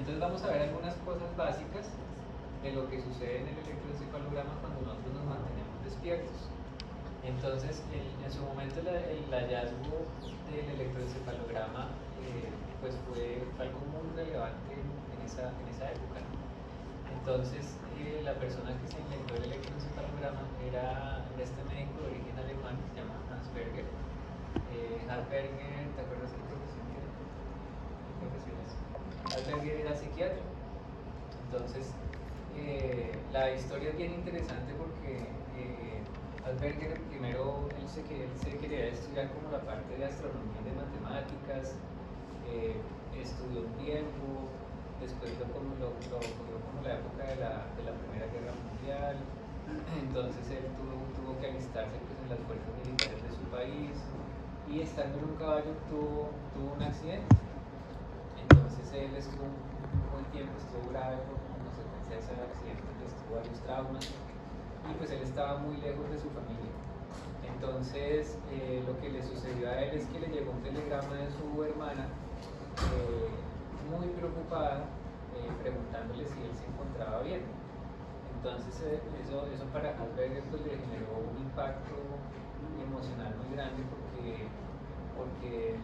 Entonces vamos a ver algunas cosas básicas de lo que sucede en el electroencefalograma cuando nosotros nos mantenemos despiertos. Entonces, en su momento el hallazgo del electroencefalograma pues fue algo muy relevante en esa época, ¿no? Entonces, la persona que se inventó el electroencefalograma era este médico de origen alemán que se llama Hans Berger. Hans Berger, ¿te acuerdas qué profesión tiene? ¿Qué profesión es? Hans Berger era psiquiatra. Entonces, la historia es bien interesante porque Alberger primero él se quería estudiar como la parte de astronomía y de matemáticas, estudió un tiempo, después lo cogió como la época de la Primera Guerra Mundial, entonces él tuvo que alistarse pues, en las fuerzas militares de su país y estando en un caballo tuvo un accidente. Entonces él estuvo un buen tiempo, estuvo grave por consecuencia de ese accidente, tuvo varios traumas y pues él estaba muy lejos de su familia. Entonces lo que le sucedió a él es que le llegó un telegrama de su hermana muy preocupada preguntándole si él se encontraba bien. Entonces eso para Halberger pues, le generó un impacto emocional muy grande porque él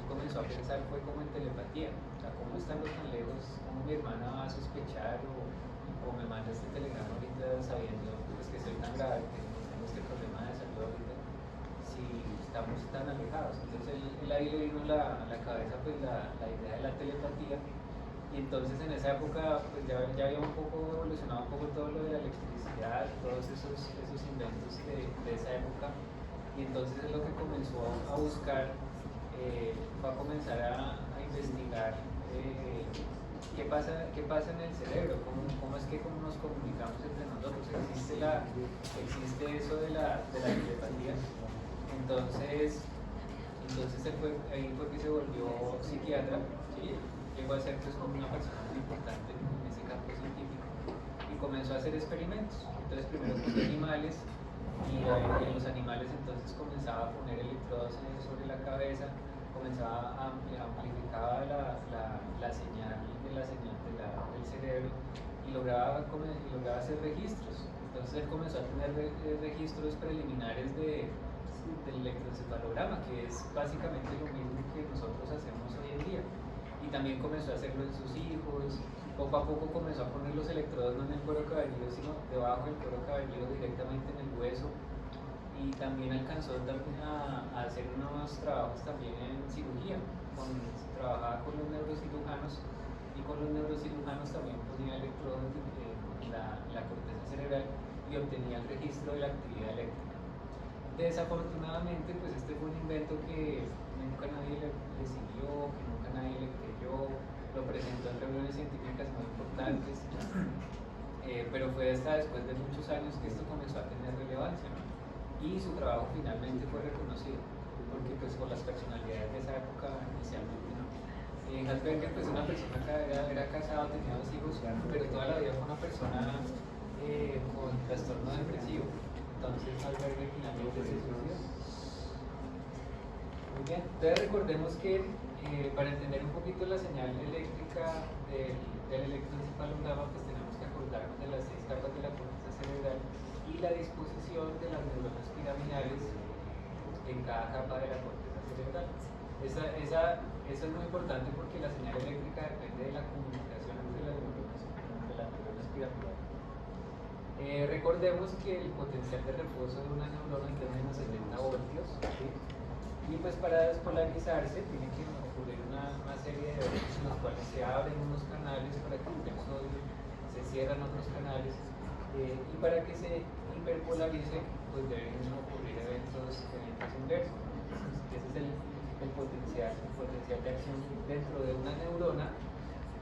comenzó a pensar fue como en telepatía, o sea, cómo estando tan lejos, cómo mi hermana va a sospechar o me manda este telegrama ahorita sabiendo pues, que soy tan grave, que tengo este problema de salud ahorita, si estamos tan alejados. Entonces él ahí le vino a la cabeza pues la idea de la telepatía y entonces en esa época pues ya había un poco evolucionado un poco todo lo de la electricidad, todos esos inventos de esa época y entonces es lo que comenzó a buscar, va a comenzar a investigar qué pasa en el cerebro, cómo es que nos comunicamos entre nosotros, existe eso de la telepatía. Entonces ahí fue que se volvió psiquiatra, ¿sí? Llegó a ser pues, como una persona muy importante en ese campo científico y comenzó a hacer experimentos. Entonces primero con animales y en los animales entonces comenzaba a poner electrodos sobre la cabeza, comenzaba a amplificar la señal del cerebro y lograba hacer registros. Entonces él comenzó a tener registros preliminares del electroencefalograma, que es básicamente lo mismo que nosotros hacemos hoy en día. Y también comenzó a hacerlo en sus hijos. Poco a poco comenzó a poner los electrodos no en el cuero cabelludo, sino debajo del cuero cabelludo directamente en el hueso. Y también alcanzó también a hacer unos trabajos también en cirugía. Trabajaba con los neurocirujanos y con los neurocirujanos también ponía electrodos en la corteza cerebral y obtenía el registro de la actividad eléctrica. Desafortunadamente, pues este fue un invento que nunca nadie le siguió, que nunca nadie le creyó, lo presentó en reuniones científicas muy importantes, pero fue hasta después de muchos años que esto comenzó a tener relevancia, ¿no? Y su trabajo finalmente fue reconocido, porque pues por las personalidades de esa época inicialmente, ¿no? Hans Berger, pues una persona que era casado, tenía 2 hijos, pero toda la vida fue una persona con trastorno depresivo. Entonces Alberger finalmente se suicidó. Muy bien, entonces recordemos que para entender un poquito la señal eléctrica del electroencefalograma, pues tenemos que acordarnos de las 6 capas de la corteza cerebral y la disposición de las neuronas piramidales en cada capa de la corteza cerebral. Eso es muy importante porque la señal eléctrica depende de la comunicación entre las neuronas piramidales. Recordemos que el potencial de reposo de una neurona es de menos 70 voltios, ¿sí? Y pues para despolarizarse tiene que ocurrir una serie de eventos en los cuales se abren unos canales para que el sodio, se cierran otros canales y para que se hiperpolarice pues deben ocurrir eventos inversos. Ese es el potencial de acción dentro de una neurona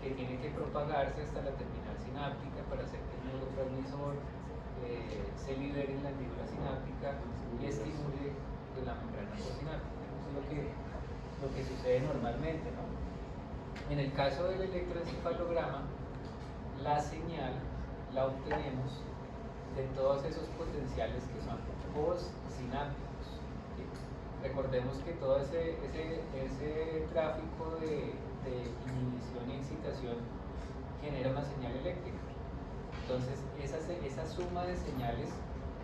que tiene que propagarse hasta la terminal sináptica para hacer que el neurotransmisor se libere en la fibra sináptica y estimule pues, la membrana postsináptica. Eso es lo que sucede normalmente, ¿no? En el caso del electroencefalograma, la señal la obtenemos de todos esos potenciales que son postsinápticos. ¿Sí? Recordemos que todo ese tráfico de inhibición y excitación genera una señal eléctrica. Entonces, esa suma de señales,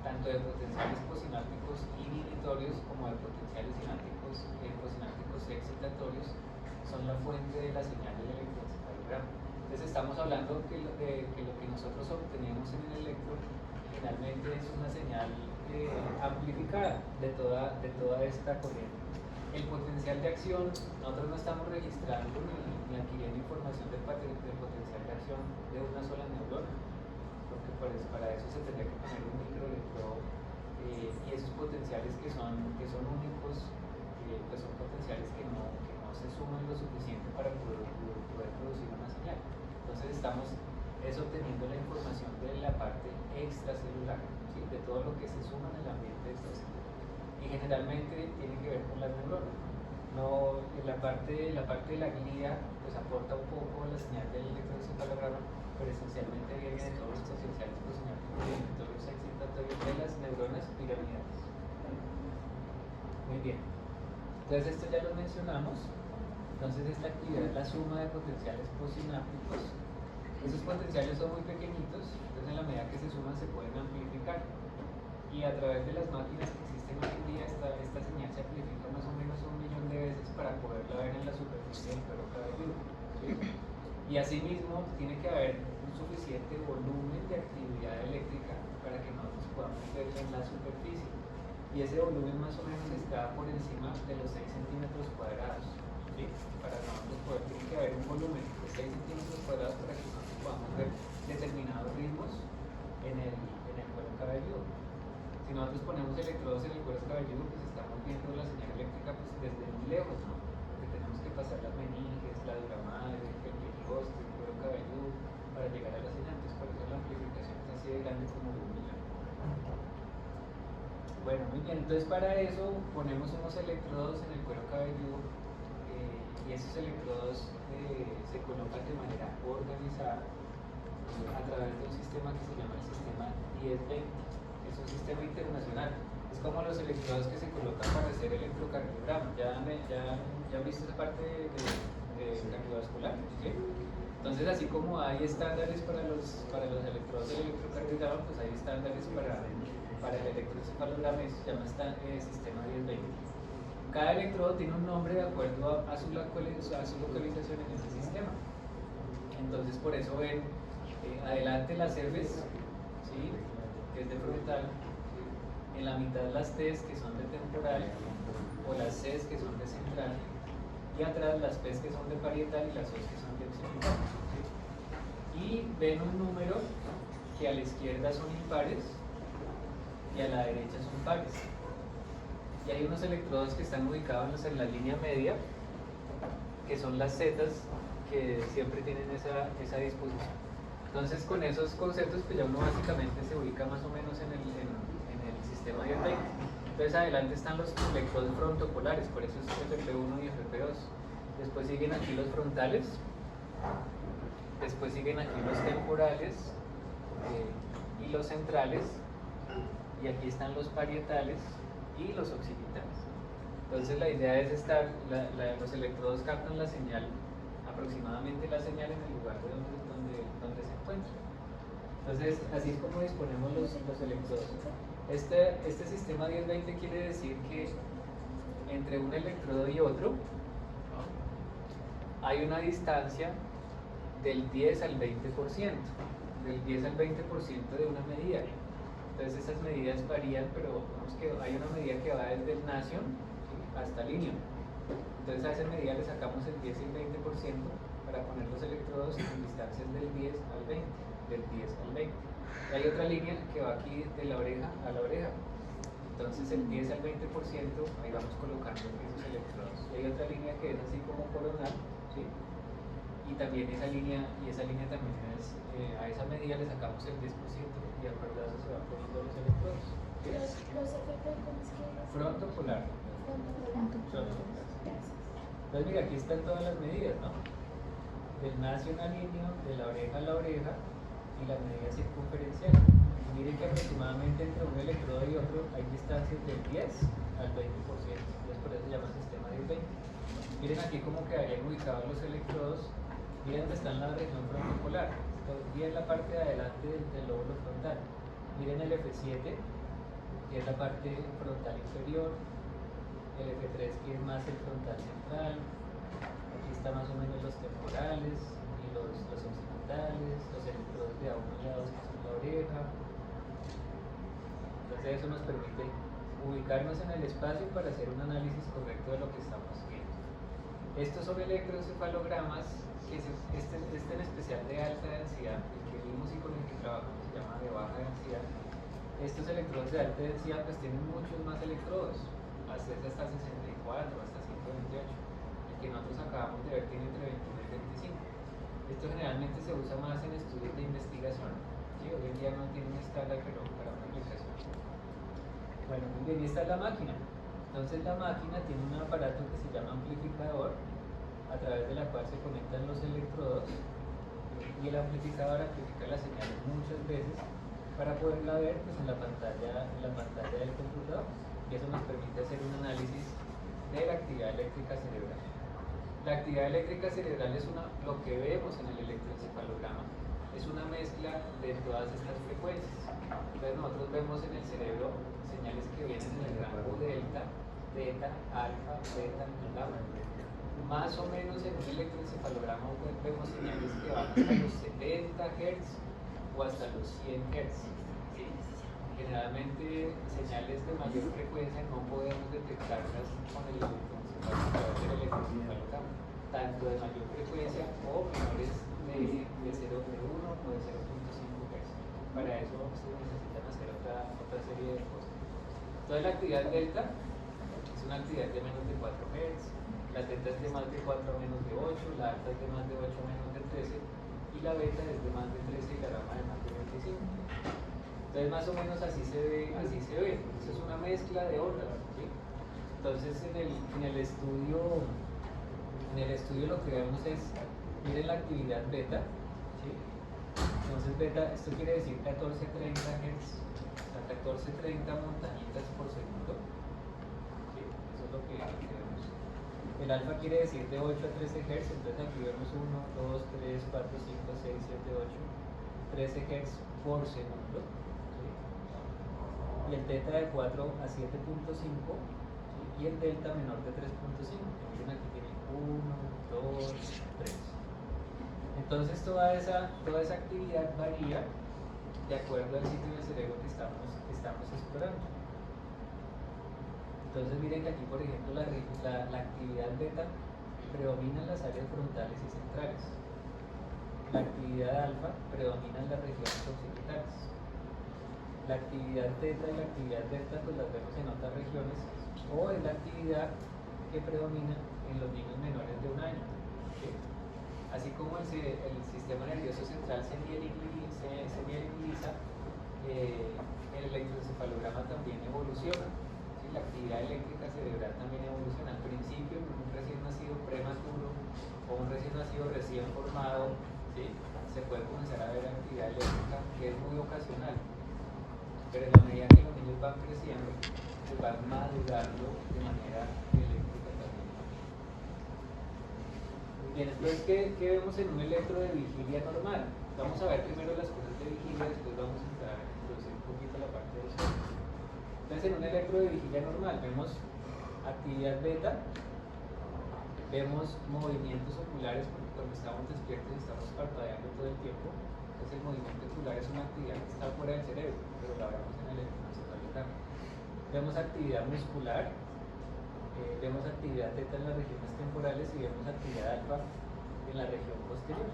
tanto de potenciales posinápticos inhibitorios como de potenciales posinápticos excitatorios, son la fuente de la señal del electroencefalograma. Entonces, estamos hablando que lo que nosotros obtenemos en el electro finalmente es una señal amplificada de toda esta corriente. El potencial de acción, nosotros no estamos registrando ni adquiriendo información del potencial de acción de una sola neurona, porque para eso se tendría que poner un microelectrodo, y esos potenciales que son únicos, pues son potenciales que no se suman lo suficiente para poder producir una señal. Entonces estamos obteniendo la información de la parte extracelular, ¿sí? De todo lo que se suma en el ambiente extracelular. Y generalmente tiene que ver con las neuronas. No, la parte de la glía pues aporta un poco a la señal del electroencefalograma, pero esencialmente viene de todos los potenciales posinápticos y inhibitorios excitatorios de las neuronas piramidales. Muy bien. Entonces esto ya lo mencionamos. Entonces esta actividad es la suma de potenciales posinápticos. Esos potenciales son muy pequeñitos, entonces en la medida que se suman se pueden amplificar. Y a través de las máquinas que existen hoy en día, esta señal se amplifica más o menos 1.000.000 de veces para poderla ver en la superficie del cuero cabelludo, ¿sí? Y asimismo tiene que haber un suficiente volumen de actividad eléctrica para que nosotros podamos verla en la superficie. Y ese volumen más o menos está por encima de los 6 centímetros cuadrados. ¿Sí? Para nosotros poder, tiene que haber un volumen de 6 centímetros cuadrados para que nosotros podamos ver determinados ritmos en el cuero cabelludo. Si nosotros ponemos electrodos en el cuero cabelludo, pues estamos viendo la señal eléctrica pues, desde muy lejos, ¿no? Porque tenemos que pasar las meninges, la dura madre, el pequibostre, el cuero cabelludo para llegar a la señal. Entonces, por eso la amplificación es así de grande como de 1 millón. Bueno, muy bien. Entonces, para eso ponemos unos electrodos en el cuero cabelludo. Y esos electrodos se colocan de manera organizada a través de un sistema que se llama el sistema 10-20. Es un sistema internacional. Es como los electrodos que se colocan para hacer electrocardiograma. ¿Ya viste esa parte de cardiovascular? ¿Sí? Entonces, así como hay estándares para los electrodos del electrocardiograma, pues hay estándares para el electroencefalograma, y se llama sistema 10-20. Cada electrodo tiene un nombre de acuerdo a su localización en ese sistema. Entonces, por eso ven adelante las Fs, ¿sí? Que es de frontal, en la mitad las Ts, que son de temporal, o las Cs, que son de central, y atrás las Ps, que son de parietal, y las Os, que son de occipital, ¿sí? Y ven un número que a la izquierda son impares y a la derecha son pares. Y hay unos electrodos que están ubicados en la línea media, que son las zetas, que siempre tienen esa disposición. Entonces, con esos conceptos, pues ya uno básicamente se ubica más o menos en el sistema 10-20. Entonces, adelante están los electrodos frontopolares, por eso es FP1 y FP2. Después siguen aquí los frontales, después siguen aquí los temporales y los centrales, y aquí están los parietales y los occipitales. Entonces la idea es los electrodos captan la señal, aproximadamente la señal en el lugar de donde se encuentra. Entonces así es como disponemos los electrodos. Este sistema 10-20 quiere decir que entre un electrodo y otro hay una distancia del 10 al 20%, del 10 al 20% de una medida. Entonces esas medidas varían, pero vemos que hay una medida que va desde el Nation, ¿sí? Hasta Linium. Entonces a esa medida le sacamos el 10 y el 20% para poner los electrodos en distancias del 10 al 20, del 10 al 20. Y hay otra línea que va aquí de la oreja a la oreja. Entonces el 10 al 20% ahí vamos colocando esos electrodos. Y hay otra línea que es así como coronal, ¿sí? Y también esa línea también es, a esa medida le sacamos el 10% y a acuerdo a eso se van poniendo los electrodos. ¿Sí? Los FP, ¿cómo es que es? Frontopolar. Frontopolar. Entonces mira, aquí están todas las medidas, ¿no? Del nacio a línea, de la oreja a la oreja y la medida circunferencial. Y miren que aproximadamente entre un electrodo y otro hay distancias del 10 al 20%. Entonces por eso se llama sistema 10-20. Miren aquí cómo quedarían ubicados los electrodos Miren dónde está en la región frontopolar. Y es la parte de adelante del lóbulo frontal. Miren el F7, que es la parte frontal inferior. El F3, que es más el frontal central. Aquí está más o menos los temporales y los occidentales, los electrodos de A1 y A2, que son la oreja. Entonces eso nos permite ubicarnos en el espacio para hacer un análisis correcto de lo que estamos viendo. Estos son electroencefalogramas, que este en especial de alta densidad, el que vimos y con el que trabajamos se llama de baja densidad. Estos electrodos de alta densidad pues tienen muchos más electrodos, hasta 64, hasta 128. El que nosotros acabamos de ver tiene entre 21 y 25. Esto generalmente se usa más en estudios de investigación. ¿Sí? Hoy en día no tiene una escala, pero para una aplicación. Bueno, muy bien, y esta es la máquina. Entonces la máquina tiene un aparato que se llama amplificador, a través de la cual se conectan los electrodos, y el amplificador amplifica la señal muchas veces para poderla ver pues, en la pantalla del computador, y eso nos permite hacer un análisis de la actividad eléctrica cerebral. La actividad eléctrica cerebral es lo que vemos en el electroencefalograma, es una mezcla de todas estas frecuencias. Entonces nosotros vemos en el cerebro señales que vienen en el rango delta, beta, alfa, beta y gamma. Más o menos en un electroencefalograma vemos señales que van hasta los 70 Hz o hasta los 100 Hz. ¿Sí? Generalmente señales de mayor frecuencia no podemos detectarlas con el electroencefalograma, tanto de mayor frecuencia o menores de 0,1 o de 0,5 Hz. Para eso se necesitan hacer otra serie de cosas. Entonces la actividad delta es una actividad de menos de 4 Hz, la teta es de más de 4 a menos de 8, la alta es de más de 8 a menos de 13 y la beta es de más de 13 y la gamma de más de 25. Entonces más o menos así se ve. Eso es una mezcla de ondas. ¿Sí? Entonces en el estudio lo que vemos es, miren la actividad beta. ¿Sí? Entonces beta, esto quiere decir 1430 Hz, o sea 1430 montañitas por segundo. ¿Sí? Eso es lo que vemos. El alfa quiere decir de 8 a 13 Hz, entonces aquí vemos 1, 2, 3, 4, 5, 6, 7, 8, 13 Hz por segundo. ¿Sí? Y el teta de 4 a 7.5, ¿sí? Y el delta menor de 3.5. Miren aquí tiene 1, 2, 3. Entonces toda esa actividad varía de acuerdo al sitio del cerebro que estamos explorando. Entonces miren que aquí por ejemplo la actividad beta predomina en las áreas frontales y centrales. La actividad alfa predomina en las regiones occipitales. La actividad teta y la actividad delta pues las vemos en otras regiones, o es la actividad que predomina en los niños menores de 1 año. ¿Sí? Así como el sistema nervioso central se mieliniza, el electroencefalograma también evoluciona. ¿Sí? La actividad eléctrica cerebral también evoluciona. Al principio, en un recién nacido prematuro o un recién nacido recién formado, ¿sí? Se puede comenzar a ver actividad eléctrica que es muy ocasional. Pero en la medida que los niños van creciendo, se van madurando de manera eléctrica también. Muy bien, entonces, ¿qué vemos en un electro de vigilia normal? Vamos a ver primero las cosas de vigilia, después vamos a entrar a introducir un poquito la parte de sueño. Entonces, en un electro de vigilia normal vemos actividad beta, vemos movimientos oculares, porque cuando estamos despiertos estamos parpadeando todo el tiempo. Entonces el movimiento ocular es una actividad que está fuera del cerebro, pero la vemos en el electroencefalograma. Vemos actividad muscular, vemos actividad teta en las regiones temporales y vemos actividad alfa en la región posterior.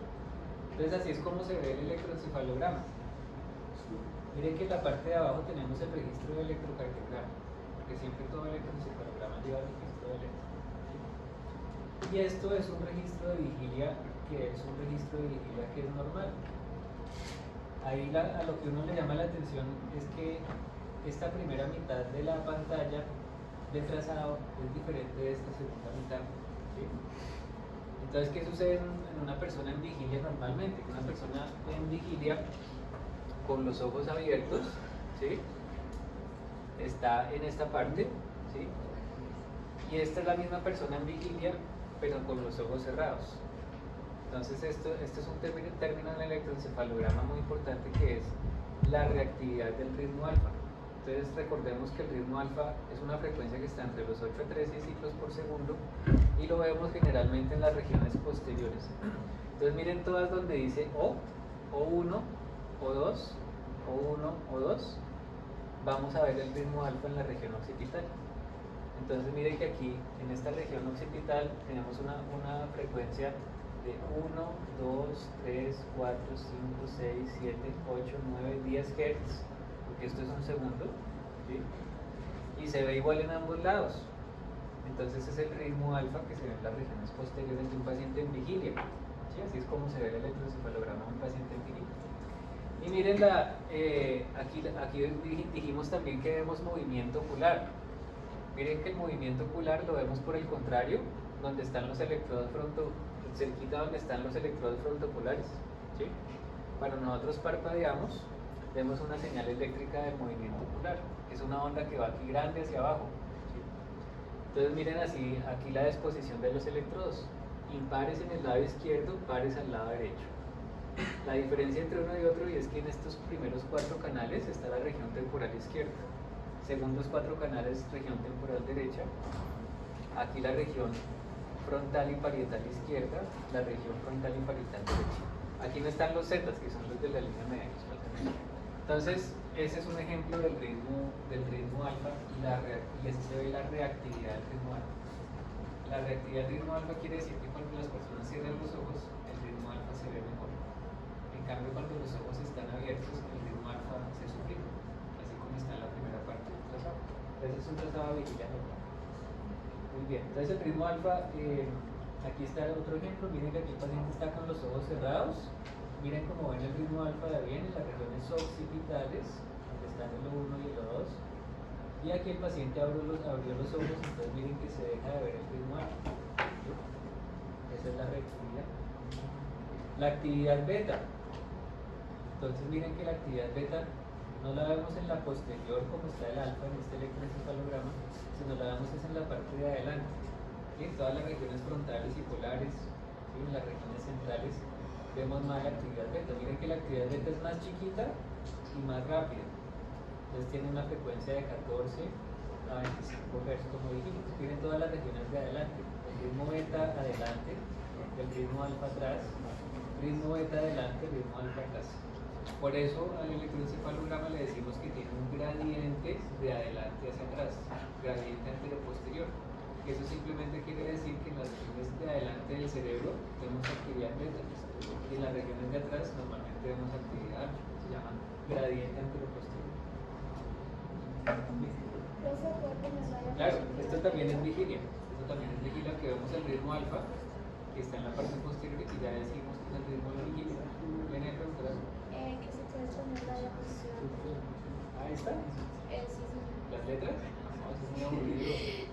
Entonces así es como se ve el electroencefalograma. Miren que en la parte de abajo tenemos el registro de electrocardiograma, porque siempre todo electroencefalograma lleva el registro de electro. Y esto es un registro de vigilia que es normal. Ahí a lo que uno le llama la atención es que esta primera mitad de la pantalla de trazado es diferente de esta segunda mitad. ¿Sí? Entonces, ¿qué sucede en una persona en vigilia normalmente? Una persona en vigilia con los ojos abiertos, ¿sí? Está en esta parte, ¿sí? Y esta es la misma persona en vigilia, pero con los ojos cerrados. Entonces esto es un término en el electroencefalograma muy importante, que es la reactividad del ritmo alfa. Entonces recordemos que el ritmo alfa es una frecuencia que está entre los 8 a 13 ciclos por segundo y lo vemos generalmente en las regiones posteriores. Entonces miren todas donde dice O1, O2, O1, O2, vamos a ver el ritmo alfa en la región occipital. Entonces miren que aquí en esta región occipital tenemos una frecuencia de 1, 2, 3, 4, 5, 6, 7, 8, 9, 10 Hz, porque esto es un segundo, ¿sí? Y se ve igual en ambos lados. Entonces es el ritmo alfa que se ve en las regiones posteriores de un paciente en vigilia, ¿sí? Así es como se ve el electroencefalograma de un paciente en vigilia. Y miren, aquí dijimos también que vemos movimiento ocular. Miren que el movimiento ocular lo vemos por el contrario, donde están los electrodos cerquita donde están los electrodos frontoculares, ¿sí? Cuando nosotros parpadeamos, vemos una señal eléctrica de movimiento ocular, que es una onda que va aquí grande hacia abajo, ¿sí? Entonces miren así, aquí la disposición de los electrodos, impares en el lado izquierdo, pares al lado derecho. La diferencia entre uno y otro es que en estos primeros 4 canales está la región temporal izquierda, segundos 4 canales región temporal derecha, aquí la región frontal y parietal izquierda, la región frontal y parietal derecha. Aquí no están los zetas, que son los de la línea media. Entonces, ese es un ejemplo del ritmo alfa y así se ve la reactividad del ritmo alfa. La reactividad del ritmo alfa quiere decir que cuando las personas cierran los ojos, el ritmo alfa se ve mejor. En cambio, cuando los ojos están abiertos, el ritmo alfa se suprime, así como está en la primera parte del trazado. Entonces es un trazado vigilado. Muy bien, entonces el ritmo alfa, aquí está otro ejemplo. Miren que aquí el paciente está con los ojos cerrados. Miren cómo ven el ritmo alfa de bien en las regiones occipitales, donde están el O1 y el O2. Y aquí el paciente abrió los ojos, entonces miren que se deja de ver el ritmo alfa. Esa es la reactividad. La actividad beta. Entonces miren que la actividad beta no la vemos en la posterior como está el alfa en este electroencefalograma, sino la vemos es en la parte de adelante, ¿sí? En todas las regiones frontales y polares, ¿sí? En las regiones centrales vemos más la actividad beta. Miren que la actividad beta es más chiquita y más rápida. Entonces tiene una frecuencia de 14 a 25 Hz como dijimos. Miren todas las regiones de adelante. El ritmo beta adelante, el ritmo alfa atrás, ritmo beta adelante, ritmo alfa atrás. Por eso al electroencefalograma le decimos que tiene un gradiente de adelante hacia atrás, gradiente antero-posterior. Eso simplemente quiere decir que en las regiones de adelante del cerebro vemos actividad beta y en las regiones de atrás normalmente vemos actividad alfa. Se llaman gradiente antero-posterior. Claro, esto también es vigilia. Esto también es vigilia, que vemos el ritmo alfa que está en la parte posterior y ya decimos que es el ritmo de vigilia. ¿Viene a preguntar? Que se puede poner la diapositiva. Ahí está. Sí, sí. ¿Las letras? No, eso es muy aburrido. Sí.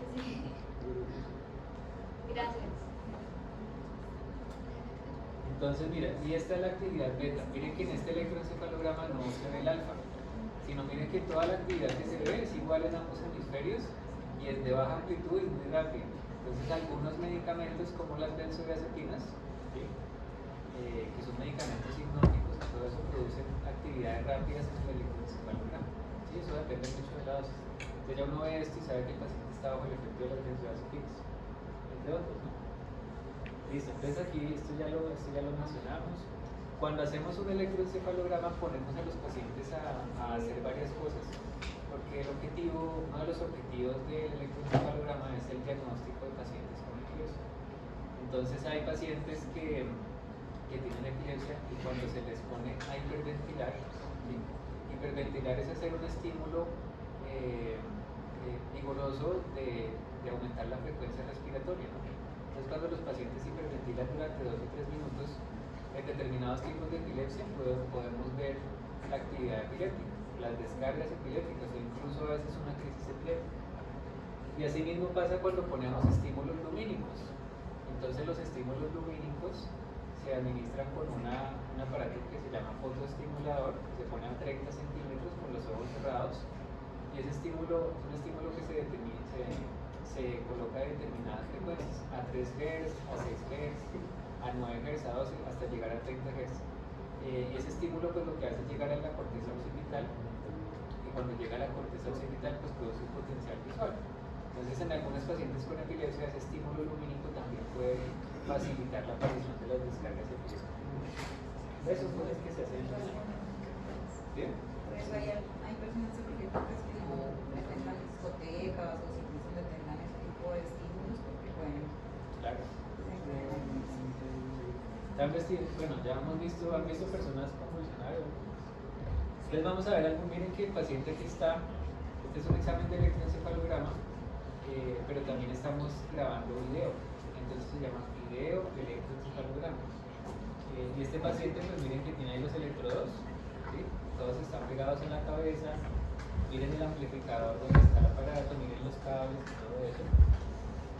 Gracias. Entonces, mira, y esta es la actividad beta. Miren que en este electroencefalograma no se ve el alfa, sino miren que toda la actividad que se ve es igual en ambos hemisferios y es de baja amplitud y muy rápida. Entonces, algunos medicamentos como las benzodiazepinas, ¿sí? Que son medicamentos hipnóticos, todo eso producen actividades rápidas en el electroencefalograma. ¿Sí? Eso depende mucho de la dosis. Entonces, ya uno ve esto y sabe que el paciente está bajo el efecto de las benzodiazepinas, entre otros, ¿no? Listo, entonces aquí esto ya lo mencionamos. Cuando hacemos un electroencefalograma ponemos a los pacientes a hacer varias cosas, porque uno de los objetivos del electroencefalograma es el diagnóstico de pacientes con epilepsia. Entonces hay pacientes que tienen epilepsia y cuando se les pone a hiperventilar, ¿sí? Hiperventilar es hacer un estímulo vigoroso de aumentar la frecuencia respiratoria, ¿no? Entonces cuando los pacientes hiperventilan durante 2 o 3 minutos en determinados tipos de epilepsia podemos ver la actividad epiléptica, las descargas epilépticas o incluso a veces una crisis epiléptica. Y así mismo pasa cuando ponemos estímulos lumínicos. Entonces los estímulos lumínicos se administran con un aparato que se llama fotoestimulador, que se pone a 30 centímetros con los ojos cerrados, y ese estímulo es un estímulo que se coloca a determinadas frecuencias, a 3 Hz, a 6 Hz, a 9 Hz, a 12, hasta llegar a 30 Hz. Ese estímulo pues lo que hace es llegar a la corteza occipital, y cuando llega a la corteza occipital pues produce un potencial visual. Entonces en algunos pacientes con epilepsia ese estímulo lumínico también puede facilitar la aparición de las descargas epilépticas. Eso son las que se hacen. ¿Bien? Por eso hay personas epilépticas que no tengan discotecas o sitios donde tengan ese tipo de estímulos porque pueden. Claro. Bueno, ya han visto personas convulsionar. Entonces vamos a ver algo. Miren que el paciente aquí está, este es un examen de electroencefalograma, pero también estamos grabando video. Entonces se llama video electroencefalograma. Y este paciente, pues miren que tiene ahí los electrodos, ¿sí? Todos están pegados en la cabeza. Miren el amplificador donde está el aparato, miren los cables y todo eso.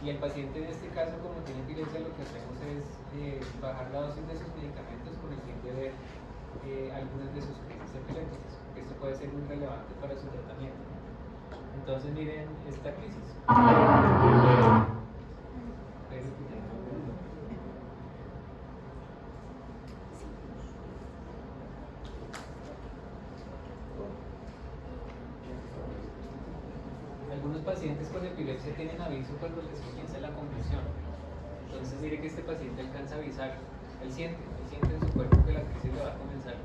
Y el paciente en este caso, como tiene epilepsia, lo que hacemos es bajar la dosis de sus medicamentos con el fin de ver algunas de sus crisis epilépticas, porque esto puede ser muy relevante para su tratamiento. Entonces miren esta crisis. Algunos pacientes con epilepsia tienen aviso cuando les comienza la convulsión. Entonces mire que este paciente alcanza a avisar, él siente en su cuerpo que la crisis le va a comenzar.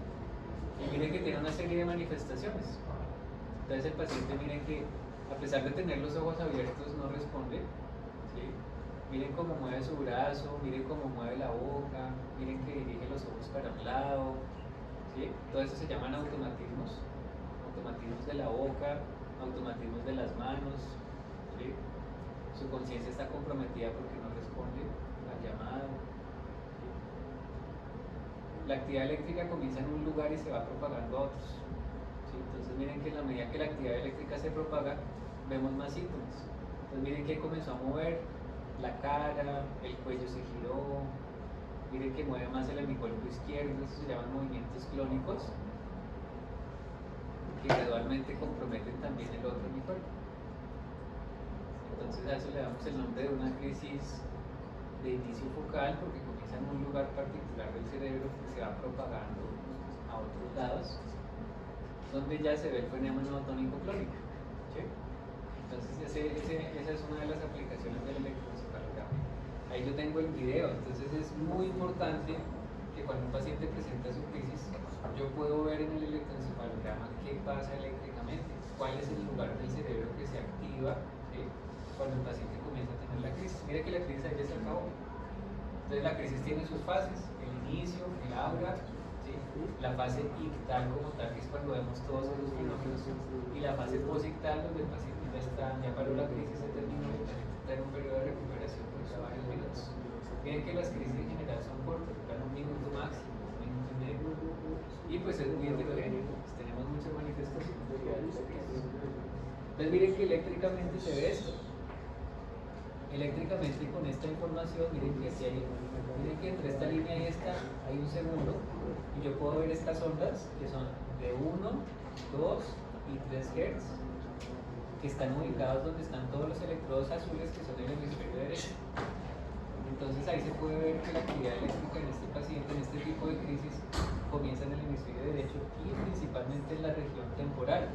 Y mire que tiene una serie de manifestaciones. Entonces el paciente, miren que a pesar de tener los ojos abiertos no responde, ¿sí? Miren cómo mueve su brazo, miren cómo mueve la boca, miren que dirige los ojos para un lado, ¿sí? Todo eso se llaman automatismos de la boca, automatismos de las manos, ¿sí? Su conciencia está comprometida porque no responde al llamado, ¿sí? La actividad eléctrica comienza en un lugar y se va propagando a otros, ¿sí? Entonces miren que en la medida que la actividad eléctrica se propaga, vemos más síntomas. Entonces miren que comenzó a mover la cara, el cuello se giró, miren que mueve más el hemicuerpo izquierdo, eso se llaman movimientos clónicos, que gradualmente comprometen también el otro hemicuerpo. Entonces a eso le damos el nombre de una crisis de inicio focal, porque comienza en un lugar particular del cerebro que se va propagando a otros lados, donde ya se ve el fenómeno tónico clónico, ¿sí? Entonces esa es una de las aplicaciones del electroencefalograma. Ahí yo tengo el video. Entonces es muy importante que cuando un paciente presenta su crisis, yo puedo ver en el electroencefalograma qué pasa eléctricamente, cuál es el lugar del cerebro que se activa, ¿sí? Cuando el paciente comienza a tener la crisis. Mire que la crisis ahí ya se acabó. Entonces la crisis tiene sus fases: el inicio, el aura, ¿sí? La fase ictal como tal, que es cuando vemos todos esos fenómenos, y la fase posictal, donde el paciente ya paró la crisis, se terminó, y el paciente está en un periodo de recuperación por varios minutos. Miren que las crisis en general son cortas, duran un minuto máximo, un minuto y medio, y pues es muy heterogéneo, pues tenemos muchas manifestaciones de la crisis. Entonces miren que eléctricamente se ve esto. Eléctricamente con esta información, miren que aquí hay, miren que entre esta línea y esta hay un segundo, y yo puedo ver estas ondas que son de 1, 2 y 3 Hz, que están ubicados donde están todos los electrodos azules, que son el hemisferio derecho. Entonces ahí se puede ver que la actividad eléctrica en este paciente, en este tipo de crisis, comienza en el hemisferio derecho y principalmente en la región temporal.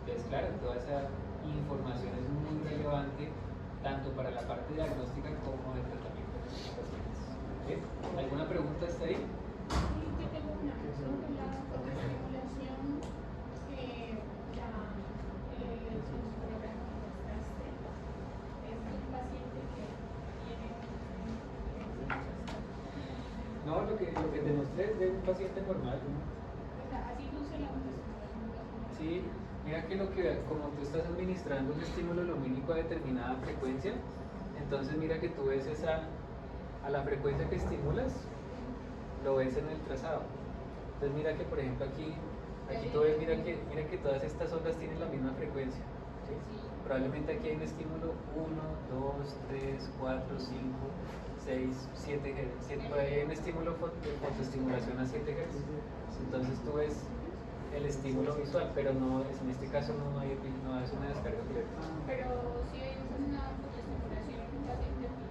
Entonces claro, toda esa información es muy relevante tanto para la parte diagnóstica como de tratamiento de los pacientes. ¿Okay? ¿Alguna pregunta hasta ahí? Sí, yo tengo una sobre la fotoestimulación que el programa que mostraste es un paciente que tiene No, lo que te mostré es de un paciente normal, ¿no? o sea, así luce la fotoestimulación. Sí, mira que como tú estás administrando un estímulo lumínico a determinada frecuencia, entonces mira que tú ves a la frecuencia que estimulas, lo ves en el trazado. Entonces mira que por ejemplo aquí tú ves, mira que todas estas ondas tienen la misma frecuencia, ¿sí? Probablemente aquí hay un estímulo 1, 2, 3, 4, 5, 6, 7 Hz. Por ahí hay un estímulo de fotoestimulación a 7 Hz. Entonces tú ves el estímulo visual, pero no es, en este caso no es una descarga epiléptica. Pero si hay una fotoestimulación en un paciente epiléptico.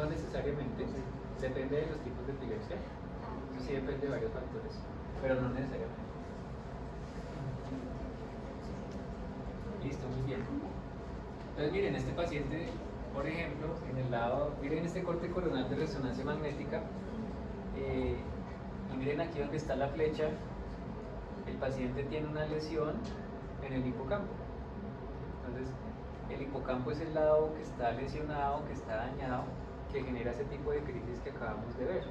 necesariamente, depende de los tipos de epilepsia, eso sí depende de varios factores, pero no necesariamente. Listo, muy bien. Entonces miren, este paciente, por ejemplo, en el lado, miren este corte coronal de resonancia magnética, y miren aquí donde está la flecha, el paciente tiene una lesión en el hipocampo. Entonces, el hipocampo es el lado que está lesionado, que está dañado, que genera ese tipo de crisis que acabamos de ver.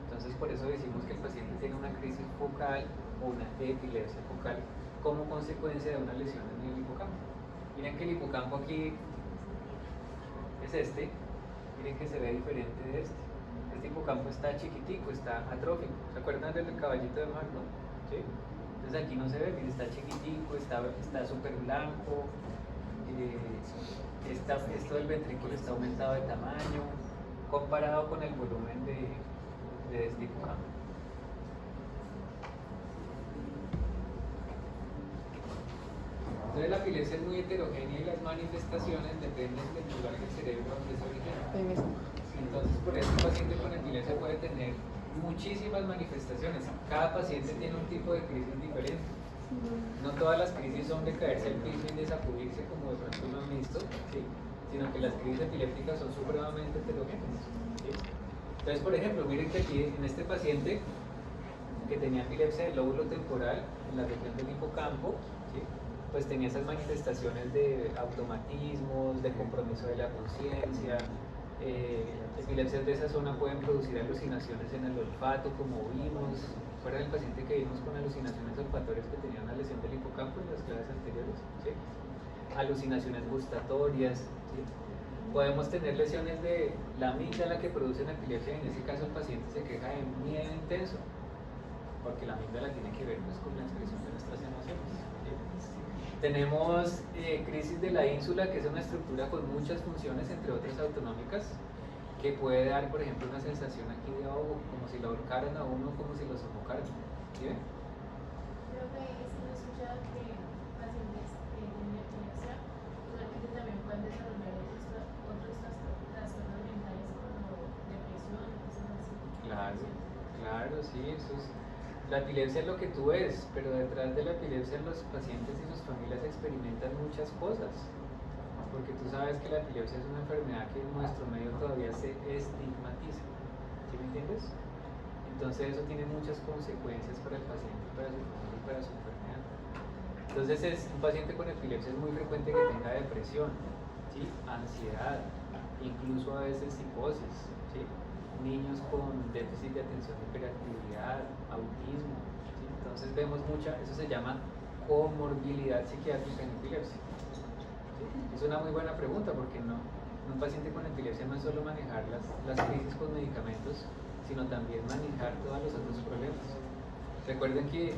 Entonces, por eso decimos que el paciente tiene una crisis focal o una epilepsia focal como consecuencia de una lesión en el hipocampo. Miren que el hipocampo aquí es este, miren que se ve diferente de este. Este hipocampo está chiquitico, está atrófico. ¿Se acuerdan del caballito de mar, no? ¿Sí? Entonces aquí no se ve, miren, está chiquitico, está súper blanco. Esto del ventrículo está aumentado de tamaño comparado con el volumen de este hipocampo. Entonces la epilepsia es muy heterogénea y las manifestaciones dependen del lugar del cerebro donde se origina. Entonces por eso un paciente con epilepsia puede tener muchísimas manifestaciones. Cada paciente tiene un tipo de crisis diferente. No todas las crisis son de caerse al piso y de sacudirse como de pronto lo han visto, ¿sí? Sino que las crisis epilépticas son supremamente heterogéneas, ¿sí? Entonces, por ejemplo, miren que aquí en este paciente que tenía epilepsia del lóbulo temporal, en la región del hipocampo, ¿sí? Pues tenía esas manifestaciones de automatismos, de compromiso de la conciencia. Epilepsias de esa zona pueden producir alucinaciones en el olfato, como vimos. Fuera del paciente que vimos con alucinaciones olfatorias que tenía una lesión del hipocampo en las clases anteriores, ¿sí? Alucinaciones gustatorias, ¿sí? Podemos tener lesiones de la amígdala que producen epilepsia, y en ese caso el paciente se queja de miedo intenso, porque la amígdala tiene que ver pues, con la expresión de nuestras emociones, ¿sí? Tenemos crisis de la ínsula, que es una estructura con muchas funciones, entre otras autonómicas, que puede dar, por ejemplo, una sensación aquí de ahogo, como si lo ahorcaran a uno, como si lo sofocaran. ¿Sí ven? Creo que sí he escuchado que pacientes que tienen epilepsia usualmente también pueden desarrollar otros trastornos mentales como depresión, cosas así. Claro, claro, sí, eso es. La epilepsia es lo que tú ves, pero detrás de la epilepsia los pacientes y sus familias experimentan muchas cosas. Porque tú sabes que la epilepsia es una enfermedad que en nuestro medio todavía se estigmatiza, ¿sí me entiendes? Entonces eso tiene muchas consecuencias para el paciente, para su familia y para su enfermedad. Entonces un paciente con epilepsia es muy frecuente que tenga depresión, ¿sí? Ansiedad, incluso a veces psicosis, ¿sí? Niños con déficit de atención y hiperactividad, autismo, ¿sí? Entonces vemos mucha, eso se llama comorbilidad psiquiátrica en epilepsia. Es una muy buena pregunta porque un paciente con epilepsia no es solo manejar las crisis con medicamentos, sino también manejar todos los otros problemas. Recuerden que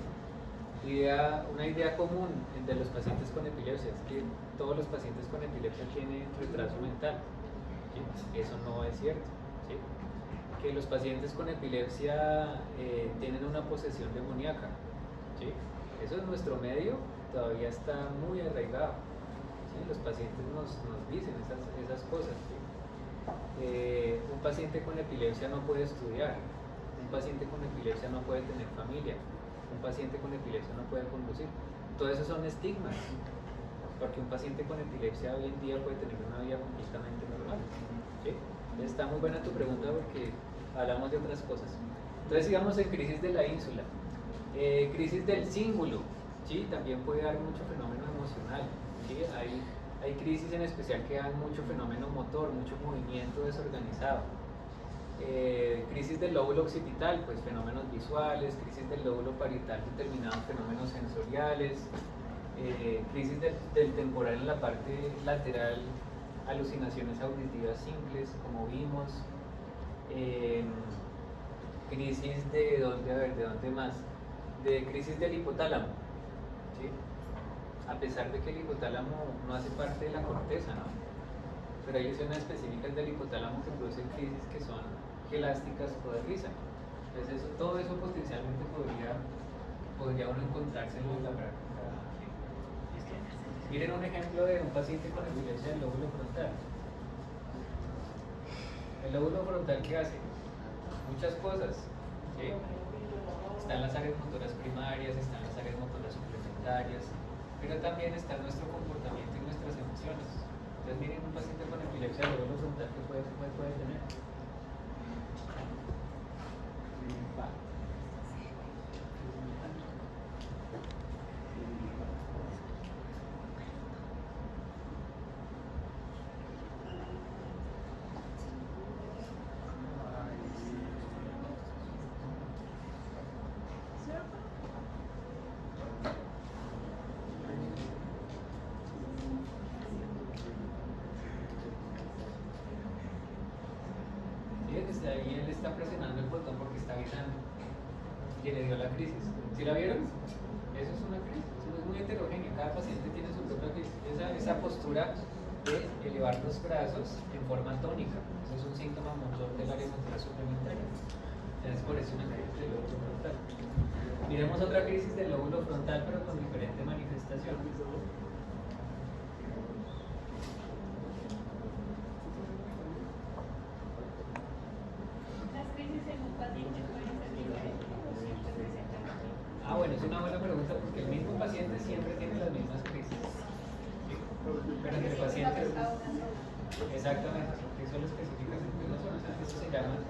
una idea común de los pacientes con epilepsia es que todos los pacientes con epilepsia tienen retraso mental. ¿Sí? Eso no es cierto. ¿Sí? Que los pacientes con epilepsia tienen una posesión demoníaca. ¿Sí? Eso en nuestro medio todavía está muy arraigado. Los pacientes nos dicen esas cosas. ¿Sí? Un paciente con epilepsia no puede estudiar, un paciente con epilepsia no puede tener familia, un paciente con epilepsia no puede conducir. Todo eso son estigmas, porque un paciente con epilepsia hoy en día puede tener una vida completamente normal. ¿Sí? Está muy buena tu pregunta porque hablamos de otras cosas. Entonces sigamos en crisis de la ínsula. Crisis del cíngulo, ¿sí? También puede dar mucho fenómeno emocional. ¿Sí? Hay crisis en especial que dan mucho fenómeno motor, mucho movimiento desorganizado. Crisis del lóbulo occipital, pues fenómenos visuales, crisis del lóbulo parietal, determinados fenómenos sensoriales, crisis del temporal en la parte lateral, alucinaciones auditivas simples, como vimos, crisis de dónde más, de crisis del hipotálamo, ¿sí? A pesar de que el hipotálamo no hace parte de la corteza, ¿no? Pero hay lesiones específicas del hipotálamo que producen crisis que son elásticas o de risa. Entonces todo eso potencialmente podría uno encontrárselo en la práctica. ¿Listo? Miren un ejemplo de un paciente con epilepsia del lóbulo frontal. El lóbulo frontal, ¿qué hace? Muchas cosas. ¿Sí? Están las áreas motoras primarias, están las áreas motoras suplementarias, pero también está nuestro comportamiento y nuestras emociones. Entonces miren un paciente con epilepsia del lóbulo frontal que puede tener. Va. Desde ahí él está presionando el botón porque está avisando que le dio la crisis. ¿Sí la vieron? Eso es una crisis, eso es muy heterogéneo, cada paciente tiene su propia crisis. Esa postura de elevar los brazos en forma tónica, eso es un síntoma motor del área motora suplementaria. Entonces por eso una crisis del lóbulo frontal. Miremos otra crisis del lóbulo frontal pero con diferente manifestación. Bueno, es una buena pregunta porque el mismo paciente siempre tiene las mismas crisis. ¿Sí? Pero entre pacientes. Exactamente, porque eso lo especifica entre nosotros. Eso se llama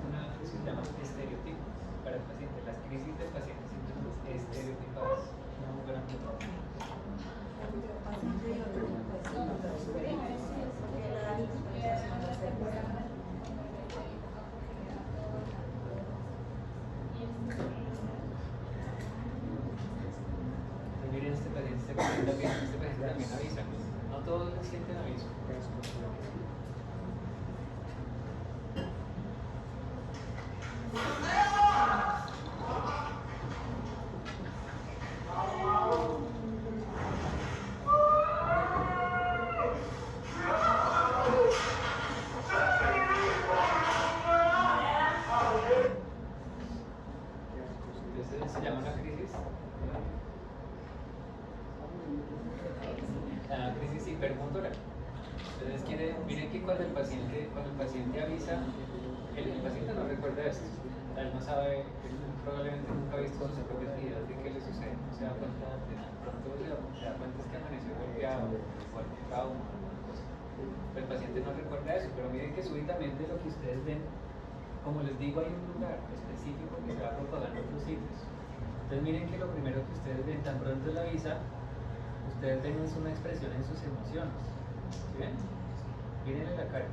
estereotipo para el paciente. Las crisis del paciente siempre son estereotipadas. No, miren, este paciente también avisa. No todos sienten aviso. Entonces se llama una crisis. La crisis hipermotora. Entonces miren que cuando el paciente avisa, el paciente no recuerda esto. Él no sabe, él probablemente nunca ha visto sus propios videos de qué le sucede, no se da cuenta de nada. Pronto se da cuenta es que amaneció golpeado, o algún trauma, alguna cosa. Pero el paciente no recuerda eso, pero miren que súbitamente lo que ustedes ven, como les digo, hay un lugar específico que se va propagando otros sitios. Entonces miren que lo primero que ustedes ven, tan pronto la avisa, ustedes ven es una expresión en sus emociones. ¿Sí ven? Mírenle la cara.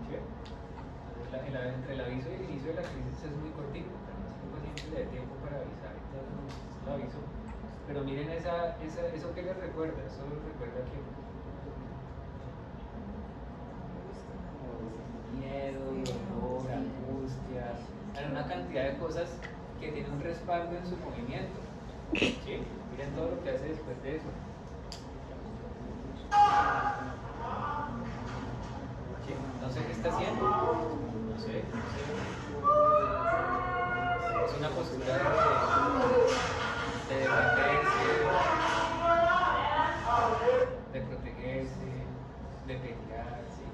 ¿Sí ven? Entonces, entre el aviso y el inicio de la crisis es muy cortito. Un paciente le da tiempo para avisar y todo el aviso. Pero miren eso que les recuerda. Eso les recuerda que miedo, dolor, angustia, hay una cantidad de cosas que tienen un respaldo en su movimiento. ¿Sí? Miren todo lo que hace después de eso. ¿Sí? No sé qué está haciendo. No sé. Es una postura de defenderse, de protegerse, de pelear. ¿Sí?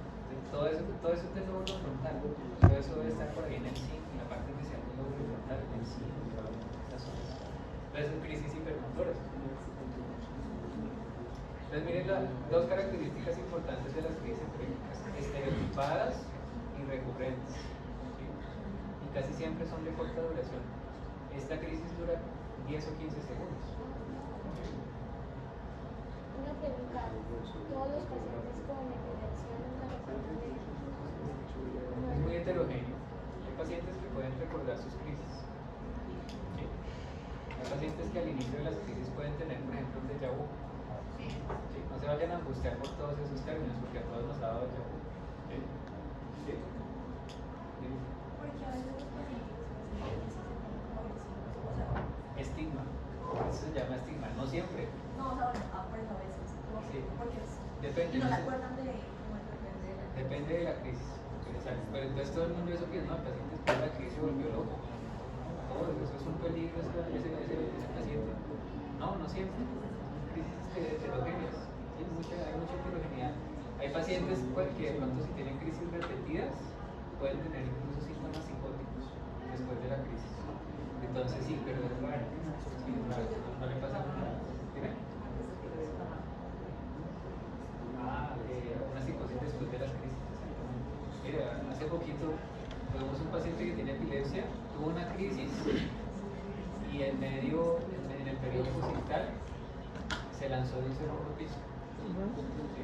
Todo eso es del lóbulo frontal. Todo eso debe estar por ahí en el 5, en la parte inicial del lóbulo frontal, en el 5, estas zonas. Entonces son crisis hipermotoras. Entonces miren dos características importantes de las crisis epilépticas: estereotipadas y recurrentes. ¿Sí? Y casi siempre son de corta duración. Esta crisis dura 10 o 15 segundos. Una pregunta, ¿todos los pacientes con epilepsia nunca recuerdan de ellos? Es muy heterogéneo. Hay pacientes que pueden recordar sus crisis. ¿Sí? Hay pacientes que al inicio de las crisis pueden tener, por ejemplo, un déjà vu. ¿Sí? No se vayan a angustiar por todos esos términos, porque a todos nos ha dado déjà vu. ¿Sí? ¿Sí? Porque a veces los pacientes Estigma. Eso se llama estigma. No siempre. no, o sea, bueno, por eso a veces. Sí. Porque Depende. y no se acuerdan de cómo Depende de la crisis. Exacto. Pero entonces todo el mundo eso piensa, no, el paciente después de la crisis se volvió loco. Todo eso es un peligro ese paciente. No, no siempre. Crisis heterogéneas. Sí, hay mucha heterogeneidad. Hay pacientes que de pronto si tienen crisis repetidas pueden tener incluso síntomas psicóticos después de la crisis. Entonces sí, pero es raro. Sí, es raro. No le pasa nada. ¿Tiene? Una psicosis después de las crisis. Mira, hace poquito tuvimos un paciente que tiene epilepsia, tuvo una crisis y en el periodo posictal se lanzó de un segundo piso. ¿Sí?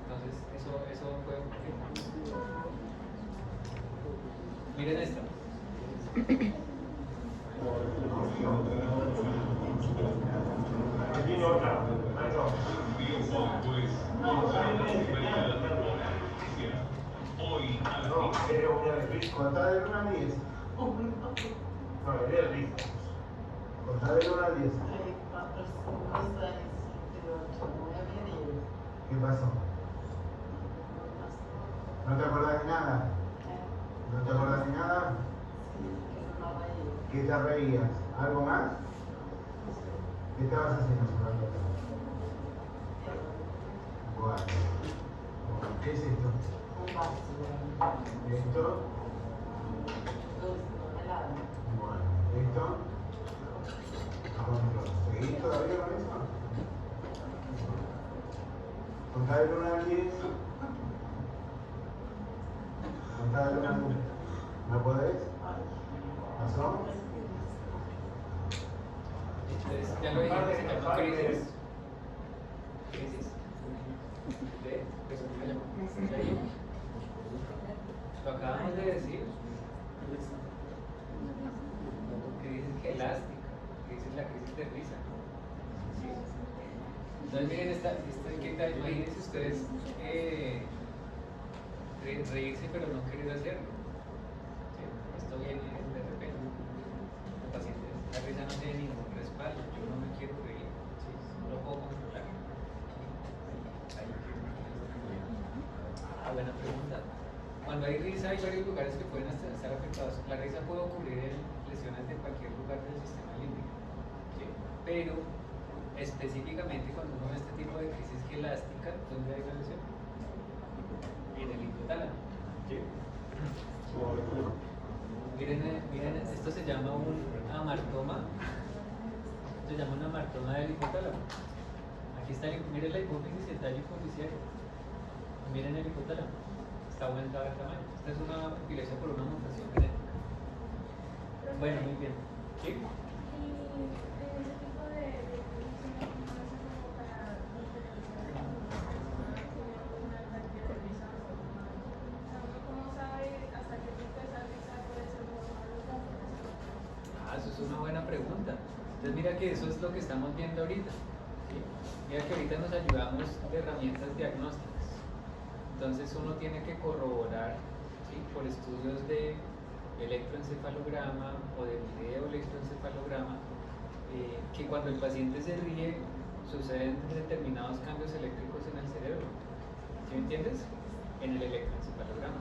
Entonces, eso fue. Miren esto. Contá del 1 al 10. No, el 10. Contá del 1 al 10. ¿Qué pasó? ¿No te acordás de nada? ¿No te acordás de nada? ¿Qué te reías? ¿Algo más? ¿Qué estabas haciendo por la cosa? Bueno. ¿Qué es esto? ¿Esto? Bueno, ¿esto? Control. ¿Seguís todavía con eso? Contá del 1 al 10. Contá del 1 al 10. ¿No podés? ¿Pasó? Entonces, ya lo dije que se llama crisis. Crisis. Lo acabamos de decir. Crisis elástica. Crisis la crisis de risa. ¿Sí? Entonces miren ¿qué tal? Imagínense ustedes reírse pero no querer hacerlo. ¿Sí? Esto viene de repente. El paciente, la risa no tiene ningún respaldo. Yo no me quiero reír. ¿Sí? No lo puedo controlar. Buena pregunta. Cuando hay risa hay varios lugares que pueden estar afectados. La risa puede ocurrir en lesiones de cualquier lugar del sistema límbico, ¿sí? Pero específicamente cuando uno ve este tipo de crisis elástica, ¿dónde hay la lesión? En el hipotálamo. ¿Sí? Miren, esto se llama un amartoma. Se llama un amartoma del hipotálamo. Aquí está, miren la hipófisis y el tallo hipofisiario. Miren el hipotálamo, está aumentado el tamaño. Esta es una epilepsia por una mutación genética. Bueno, muy bien. ¿Sí? Y ese tipo de crisis como para diferenciar una cantidad de risa normal. ¿Cómo sabe hasta qué tipo esa risa puede ser normal o no? Eso es una buena pregunta. Entonces mira que eso es lo que estamos viendo ahorita. ¿Sí? Mira que ahorita nos ayudamos de herramientas diagnósticas. Entonces uno tiene que corroborar, ¿sí? Por estudios de electroencefalograma o de video electroencefalograma, que cuando el paciente se ríe suceden determinados cambios eléctricos en el cerebro. ¿Sí me entiendes? En el electroencefalograma.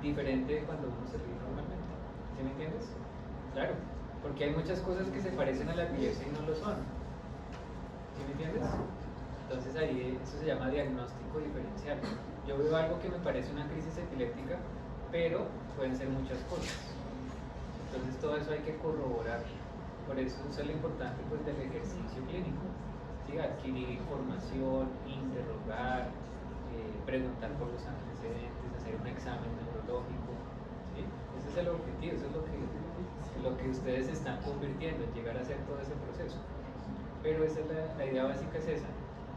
Diferente de cuando uno se ríe normalmente. ¿Sí me entiendes? Claro, porque hay muchas cosas que se parecen a la epilepsia y no lo son. ¿Sí me entiendes? Entonces ahí eso se llama diagnóstico diferencial. Yo veo algo que me parece una crisis epiléptica, pero pueden ser muchas cosas. Entonces todo eso hay que corroborar. Por eso es lo importante pues, del ejercicio clínico. ¿Sí? Adquirir información, interrogar, preguntar por los antecedentes, hacer un examen neurológico. ¿Sí? Ese es el objetivo, eso es lo que ustedes están convirtiendo, en llegar a hacer todo ese proceso. Pero esa es la idea básica es esa.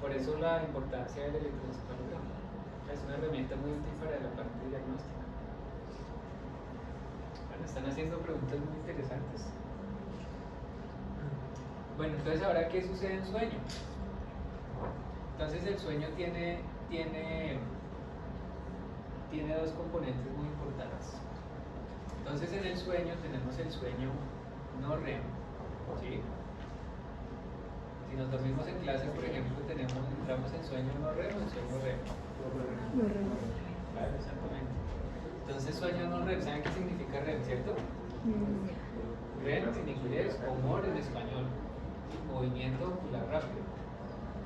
Por eso la importancia del electroencefalograma. Es una herramienta muy útil para la parte diagnóstica. Bueno, están haciendo preguntas muy interesantes. Bueno, entonces ahora, ¿qué sucede en sueño? Entonces el sueño tiene dos componentes muy importantes. Entonces en el sueño tenemos el sueño no REM, ¿sí? Si nos dormimos en clase, por ejemplo, entramos en sueño no REM o en sueño REM. Claro, exactamente. Entonces sueño no REM, ¿saben qué significa REM, cierto? REM en inglés o MOR en español. movimiento ocular rápido.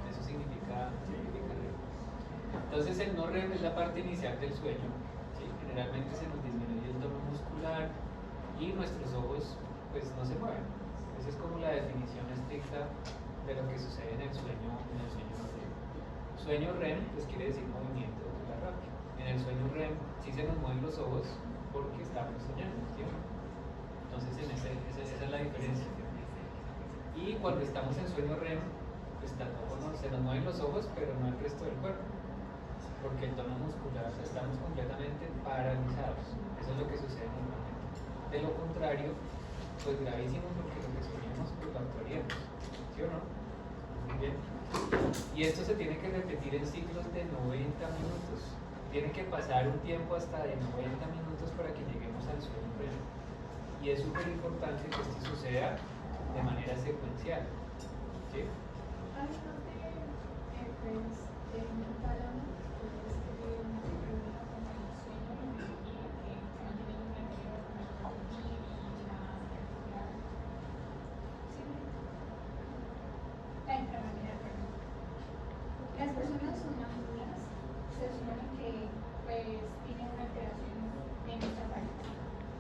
Eso significa REM. Entonces el no REM es la parte inicial del sueño. ¿Sí? Generalmente se nos disminuye el tono muscular y nuestros ojos pues no se mueven. Esa es como la definición estricta de lo que sucede en el sueño no REM. Sueño REM pues quiere decir movimiento ocular rápido. En el sueño REM sí se nos mueven los ojos porque estamos soñando, ¿sí? Entonces esa es la diferencia. Y cuando estamos en sueño REM, pues tampoco se nos mueven los ojos, pero no el resto del cuerpo, porque el tono muscular estamos completamente paralizados. Eso es lo que sucede normalmente. De lo contrario, pues gravísimo, porque lo que soñamos pues lo actuaríamos, ¿sí o no? Muy bien. Y esto se tiene que repetir en ciclos de 90 minutos. Tiene que pasar un tiempo hasta de 90 minutos para que lleguemos al sueño REM. Y es súper importante que esto suceda de manera secuencial. ¿Sí? Además de pues, el tálamo, pues, que regula como el sueño y que mantiene un anterior con el dormir y la enfermedad, perdón. Las personas sonámbulas se supone que pues tienen una alteración en esta parte,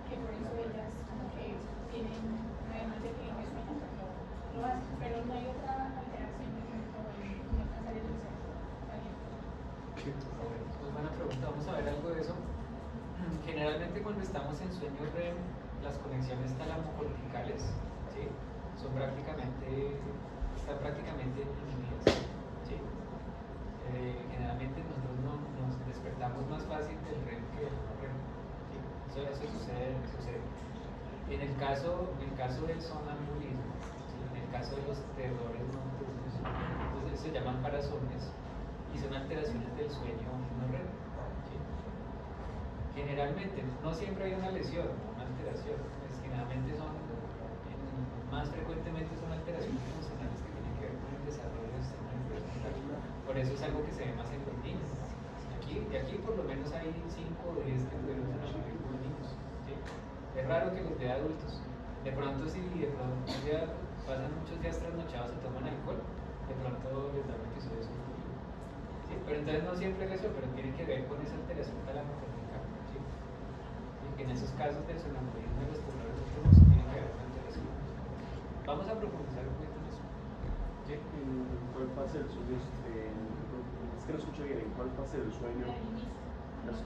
que por eso ellas como que tienen, además de que sueñan, pues lo hacen, pero no hay otra alteración, por ejemplo, en otras áreas del cerebro. Pues buena pregunta, vamos a ver algo de eso. Generalmente cuando estamos en sueño REM, las conexiones talamocorticales, ¿sí? están prácticamente inhibidas, ¿sí? Generalmente nosotros nos despertamos más fácil del REM que del no REM, ¿sí? Eso sucede. En el caso del sonambulismo, ¿sí? En el caso de los terrores nocturnos, entonces se llaman parasomnias y son alteraciones del sueño no REM. ¿Sí? Generalmente, no siempre hay una lesión, una alteración, pues generalmente más frecuentemente son alteraciones emocionales que tienen que ver con el desarrollo del sistema nervioso central. Por eso es algo que se ve más en los niños. De aquí por lo menos hay 5 o 10 que tuvieron sonambulismo en niños. ¿Sí? Es raro que los vea adultos. De pronto si de pronto ya pasan muchos días trasnochados y toman alcohol, de pronto les da un episodio de sonambulismo. ¿Sí? Pero entonces no siempre es eso, pero tiene que ver con esa alteración talamocortical. ¿Sí? Y que en esos casos del sonambulismo y los terrores nocturnos tienen que ver con alteración. Vamos a profundizar un poquito en eso. ¿Sí? ¿En cuál fase del sueño? Es que no escucho bien. ¿En cuál fase del sueño las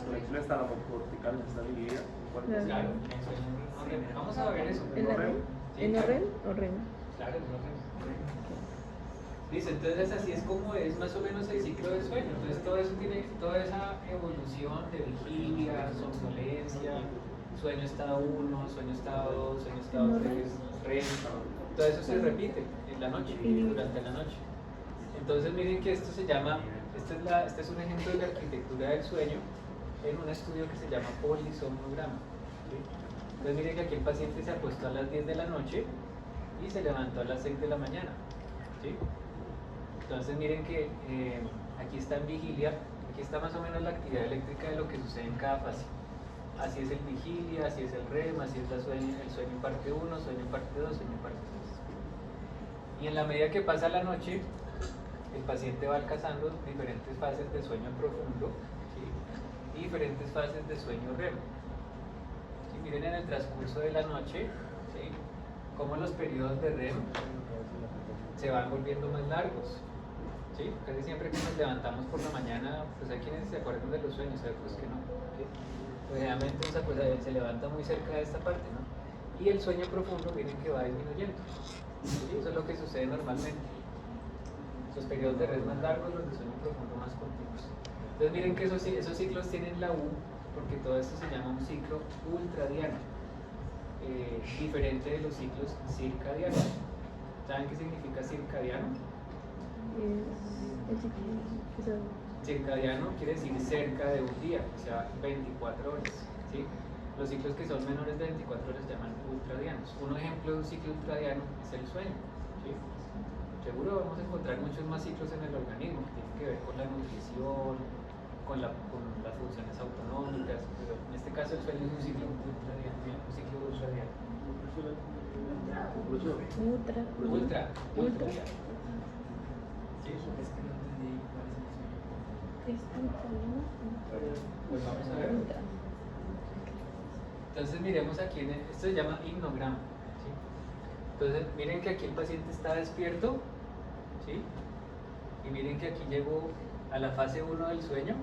conexiones talamocorticales están divididas? ¿En cuál fase? Claro, en el sueño no REM. Vamos a ver eso. ¿En no REM? Sí, ¿En no claro. REM o REM? Claro, en no REM. Listo, entonces así es como es más o menos el ciclo del sueño. Entonces todo eso tiene, toda esa evolución de vigilia, somnolencia, sueño estado 1, sueño estado 2, sueño estado 3, REM, todo eso se repite en la noche, durante la noche. Entonces miren que esto se llama, este es un ejemplo de la arquitectura del sueño en un estudio que se llama polisomnograma. ¿Sí? Entonces miren que aquí el paciente se acostó a las 10 de la noche y se levantó a las 6 de la mañana. ¿Sí? Entonces miren que aquí está en vigilia, aquí está más o menos la actividad eléctrica de lo que sucede en cada fase. Así es el vigilia, así es el REM, así es el sueño en parte 1, sueño en parte 2, sueño en parte 3. Y en la medida que pasa la noche, el paciente va alcanzando diferentes fases de sueño profundo, ¿sí? Y diferentes fases de sueño REM. ¿Sí? Miren en el transcurso de la noche, ¿sí? Cómo los periodos de REM se van volviendo más largos. ¿Sí? Casi siempre que nos levantamos por la mañana, pues hay quienes se acuerdan de los sueños, hay otros que no. ¿Sí? Pues realmente se levanta muy cerca de esta parte, ¿no? Y el sueño profundo miren que va disminuyendo. ¿Sí? Eso es lo que sucede normalmente. Los periodos de REM más largos, los de sueño profundo más continuos. Entonces miren que esos ciclos tienen la U, porque todo esto se llama un ciclo ultradiano, diferente de los ciclos circadianos. ¿Saben qué significa circadiano? Circadiano quiere decir cerca de un día, o sea, 24 horas. ¿Sí? Los ciclos que son menores de 24 horas se llaman ultradianos. Un ejemplo de un ciclo ultradiano es el sueño. ¿Sí? Seguro vamos a encontrar muchos más ciclos en el organismo que tienen que ver con la nutrición, con las funciones autonómicas, pero en este caso el sueño es un ciclo ultradiano. profesor. Ultra. Ultra. Ultra. ¿Sí? Es que no entendí cuál es el sueño. Es ultra, ¿no? Pues vamos a ver. Ultra. Entonces miremos aquí, esto se llama hipnograma. ¿Sí? Entonces miren que aquí el paciente está despierto, ¿sí? Y miren que aquí llegó a la fase 1 del sueño,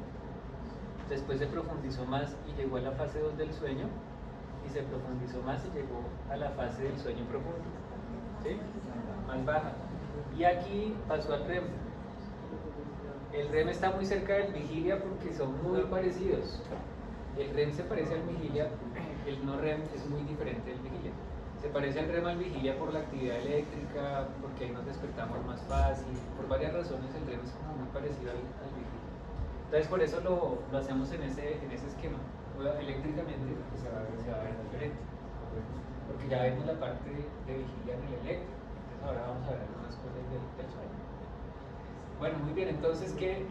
después se profundizó más y llegó a la fase 2 del sueño, y se profundizó más y llegó a la fase del sueño profundo, ¿sí? Más baja. Y aquí pasó al REM. El REM está muy cerca del vigilia porque son muy parecidos. El REM se parece al vigilia, el no REM es muy diferente del vigilia. Se parece al REM al vigilia por la actividad eléctrica, porque ahí nos despertamos más fácil, por varias razones el REM es como muy parecido al vigilia. Entonces por eso lo hacemos en ese esquema. Eléctricamente pues, se va a ver diferente, porque ya vemos la parte de vigilia en el eléctrico. Entonces ahora vamos a ver algunas cosas del sueño. Bueno, muy bien, entonces ¿qué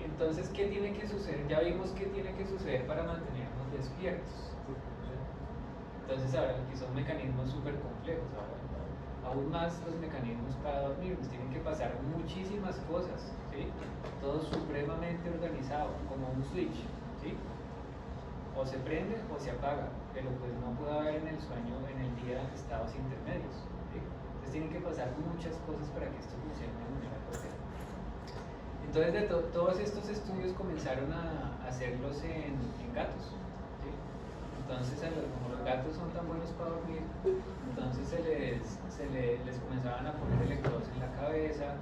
tiene que suceder? Ya vimos qué tiene que suceder para mantenernos despiertos. Entonces ahora aquí son mecanismos súper complejos. Aún más los mecanismos para dormir, pues tienen que pasar muchísimas cosas, ¿sí? Todo supremamente organizado, como un switch, ¿sí? O se prende o se apaga, pero pues no puede haber en el sueño, en el día, estados intermedios, ¿sí? Entonces tienen que pasar muchas cosas para que esto funcione de manera correcta. Entonces todos estos estudios comenzaron a hacerlos en gatos, ¿sí? Entonces como los gatos son tan buenos para dormir, entonces les comenzaban a poner electrodos en la cabeza,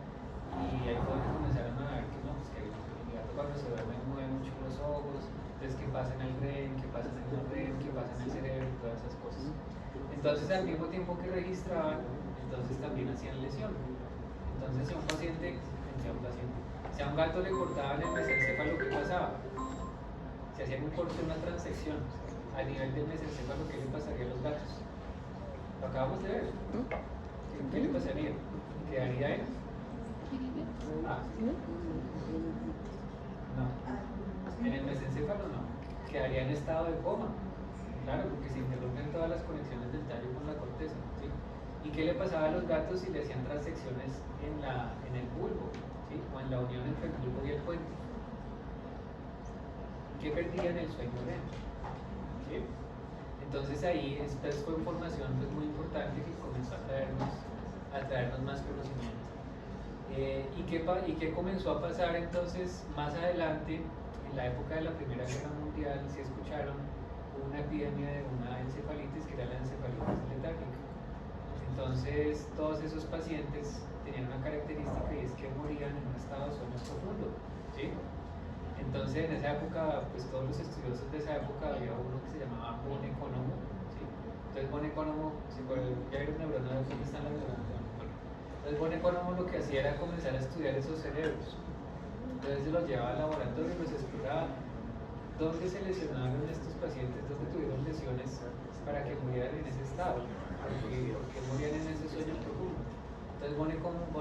y ahí fue donde comenzaron a ver que no, pues que el gato cuando se duerme mueve mucho los ojos. Entonces, ¿qué pasa en el REM? ¿Qué pasa en el REM? ¿Qué pasa en el cerebro? Y todas esas cosas. Entonces, al mismo tiempo que registraban, entonces también hacían lesión. Entonces, si a un gato le cortaban el mesencéfalo, ¿qué pasaba? Si hacían un corte, una transección a nivel del mesencéfalo, ¿qué le pasaría a los gatos? Lo acabamos de ver. ¿Qué le pasaría? ¿Quedaría él? No. En el mesencéfalo no, quedaría en estado de coma, claro, porque se interrumpen todas las conexiones del tallo con la corteza, ¿sí? ¿Y qué le pasaba a los gatos si le hacían transecciones en el bulbo, ¿sí? O en la unión entre el bulbo y el puente? ¿Qué perdían el sueño REM? ¿Sí? Entonces ahí esta fue información pues, muy importante que comenzó a traernos más conocimiento. ¿Y qué comenzó a pasar entonces más adelante? En la época de la Primera Guerra Mundial, si escucharon, hubo una epidemia de una encefalitis que era la encefalitis letárgica. Entonces, todos esos pacientes tenían una característica y es que morían en un estado de sueño profundo, ¿sí? Entonces, en esa época, pues todos los estudiosos de esa época, había uno que se llamaba Von Economo, ¿sí? Entonces, Von Economo, ya vieron neuronas, ¿dónde están las neuronas? Entonces, Von Economo lo que hacía era comenzar a estudiar esos cerebros. Entonces se los llevaba al laboratorio y los exploraba. ¿Dónde se lesionaron estos pacientes? ¿Dónde tuvieron lesiones para que murieran en ese estado? ¿Por qué morían en ese sueño profundo? Entonces Von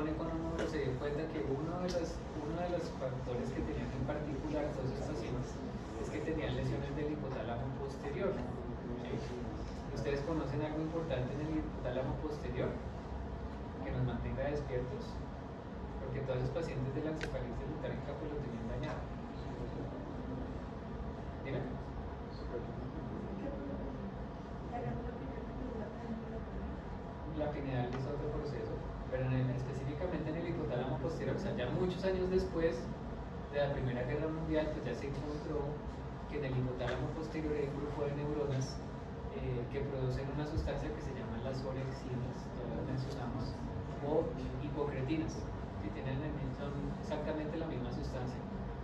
Economo se dio cuenta que uno de los factores que tenían en particular todos estos pacientes es que tenían lesiones del hipotálamo posterior. ¿Sí? ¿Ustedes conocen algo importante en el hipotálamo posterior que nos mantenga despiertos? Porque todos los pacientes de la encefalitis letárgica pues lo tenían dañado. ¿Mira? La pineal es otro proceso, pero específicamente en el hipotálamo posterior, o sea, ya muchos años después de la Primera Guerra Mundial, pues ya se encontró que en el hipotálamo posterior hay un grupo de neuronas que producen una sustancia que se llama las orexinas, ya las mencionamos, o hipocretinas. Son exactamente la misma sustancia.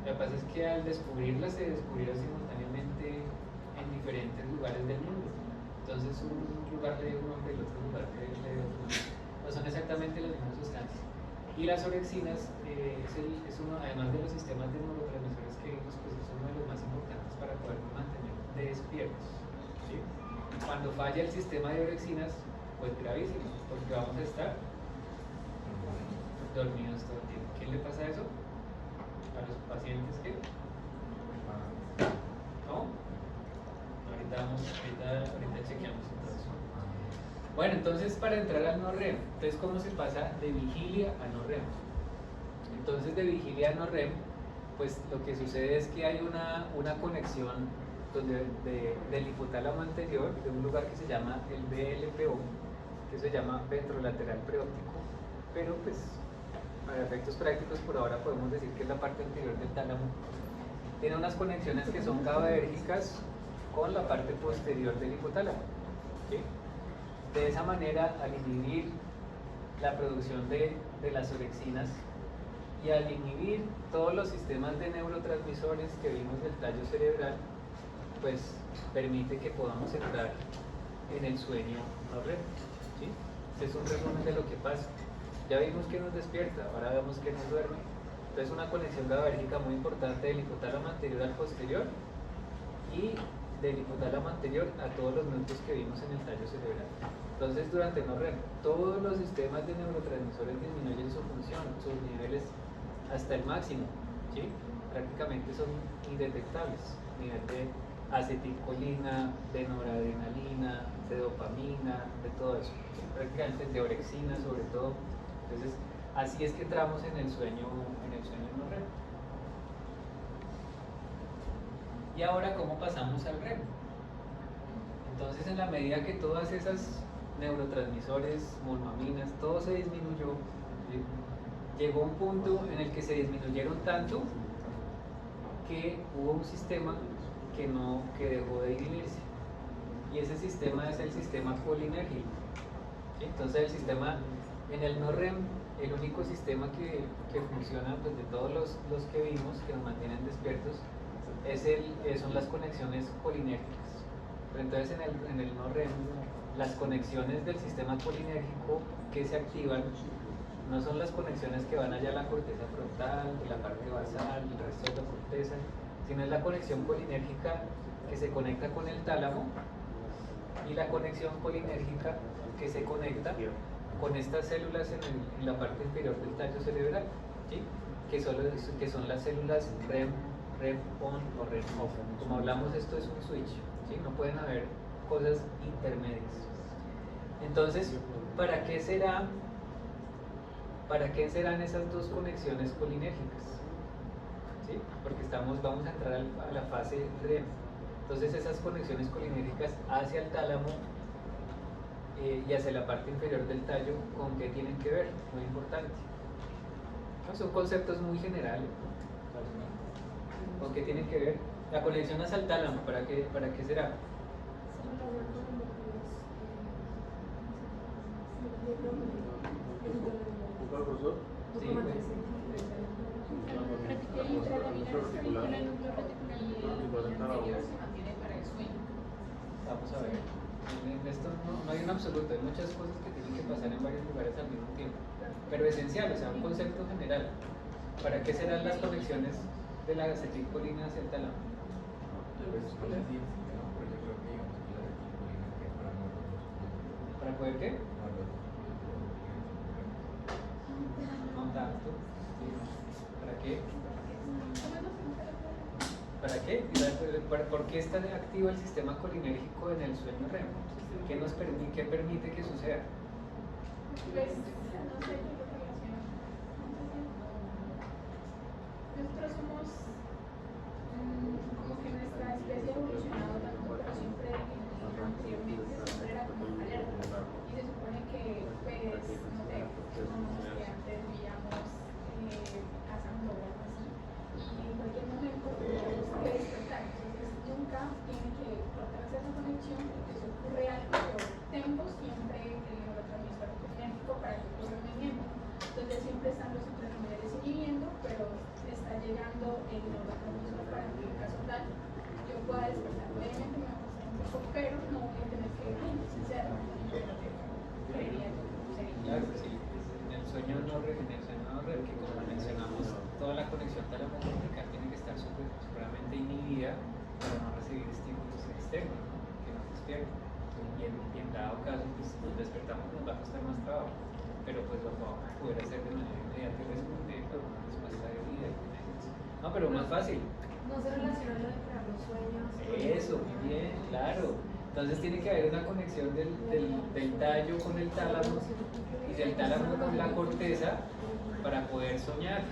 Lo que pasa es que al descubrirlas se descubrieron simultáneamente en diferentes lugares del mundo. Entonces un lugar le dio un nombre y el otro lugar le dio otro nombre. No son exactamente las mismas sustancias. Y las orexinas es uno, además de los sistemas de neurotransmisores que vimos, pues es uno de los más importantes para poder mantener despiertos, ¿sí? Cuando falla el sistema de orexinas, pues gravísimo, porque vamos a estar dormidos todo el tiempo. ¿Quién le pasa eso? A los pacientes que ¿no? Ahorita chequeamos todo eso. Bueno, entonces para entrar al no REM, entonces ¿cómo se pasa de vigilia a no REM? Entonces de vigilia a no REM, pues lo que sucede es que hay una conexión del hipotálamo anterior, de un lugar que se llama el VLPO, que se llama ventrolateral preóptico, pero pues para efectos prácticos por ahora podemos decir que es la parte anterior del tálamo. Tiene unas conexiones que son GABAérgicas con la parte posterior del hipotálamo, ¿sí? De esa manera, al inhibir la producción de las orexinas y al inhibir todos los sistemas de neurotransmisores que vimos del tallo cerebral, pues permite que podamos entrar en el sueño no REM, ¿sí? Este es un resumen de lo que pasa. Ya vimos que nos despierta, ahora vemos que nos duerme. Entonces una conexión GABAérgica muy importante del hipotálamo anterior al posterior y del hipotálamo anterior a todos los núcleos que vimos en el tallo cerebral. Entonces durante no REM, todos los sistemas de neurotransmisores disminuyen su función, sus niveles hasta el máximo, ¿sí? Prácticamente son indetectables, nivel de acetilcolina, de noradrenalina, de dopamina, de todo eso, prácticamente de orexina sobre todo. Entonces así es que entramos en el sueño no REM. Y ahora, ¿cómo pasamos al REM? Entonces, en la medida que todas esas neurotransmisores, monoaminas, todo se disminuyó, ¿sí? Llegó un punto en el que se disminuyeron tanto que hubo un sistema que dejó de inhibirse. Y ese sistema es el sistema colinérgico, ¿sí? Entonces, el sistema en el no REM, el único sistema que funciona, pues, de todos los que vimos, que nos mantienen despiertos, son las conexiones colinérgicas. Pero entonces en el no REM, las conexiones del sistema colinérgico que se activan no son las conexiones que van allá a la corteza frontal, la parte basal, el resto de la corteza, sino es la conexión colinérgica que se conecta con el tálamo y la conexión colinérgica que se conecta con estas células en la parte inferior del tallo cerebral, ¿sí? que son las células REM on o REM off. Como hablamos, esto es un switch, ¿sí? No pueden haber cosas intermedias. Entonces, ¿para qué serán esas dos conexiones colinérgicas? ¿Sí? Porque vamos a entrar a la fase REM. Entonces, esas conexiones colinérgicas hacia el tálamo y hacia la parte inferior del tallo, ¿con qué tienen que ver? Muy importante. No, son conceptos muy generales, ¿no? ¿Con qué tienen que ver? La conexión hacia el tálamo, ¿para qué será? profesor? Sí, pues. Vamos a ver. En esto no hay un absoluto, hay muchas cosas que tienen que pasar en varios lugares al mismo tiempo. Pero esencial, o sea, un concepto general. ¿Para qué serán las conexiones de la acetilcolina hacia el tálamo? ¿Para poder qué? No tanto. ¿Para qué? ¿Para qué? ¿Por qué está activo el sistema colinérgico en el sueño REM? ¿Qué permite que suceda? Pues, no sé qué relación. Nosotros somos como que nuestra especie ha evolucionado tanto, pero siempre anteriormente siempre era como alerta. Y se supone que, pues, no sé, como que antes veíamos cazando o algo así. Y en cualquier momento tenemos que despertar. Entonces nunca tiene que cortarse esa conexión porque si ocurre algo, yo tengo siempre el neurotransmisor colinérgico para que ocurra el movimiento. Entonces siempre están los intranumerales inhibiendo, pero está llegando el neurotransmisor para que en caso tal yo pueda despertar. Obviamente me va a costar un poco, pero no voy a tener que ir sincero, pero creería que sería. Claro que sí. En el sueño no REM, que como mencionamos, toda la conexión talamocortical tiene que estar supremamente inhibida para no recibir estímulos externos, ¿no? Que nos despierten. Y en dado caso, pues nos despertamos, nos va a costar más trabajo, pero pues lo vamos a poder hacer de manera inmediata y responder con una respuesta de vida. No, pero más fácil. No se relaciona lo de crear los sueños. Eso, muy bien, claro. Entonces tiene que haber una conexión del tallo con el tálamo y del tálamo con la corteza para poder soñar,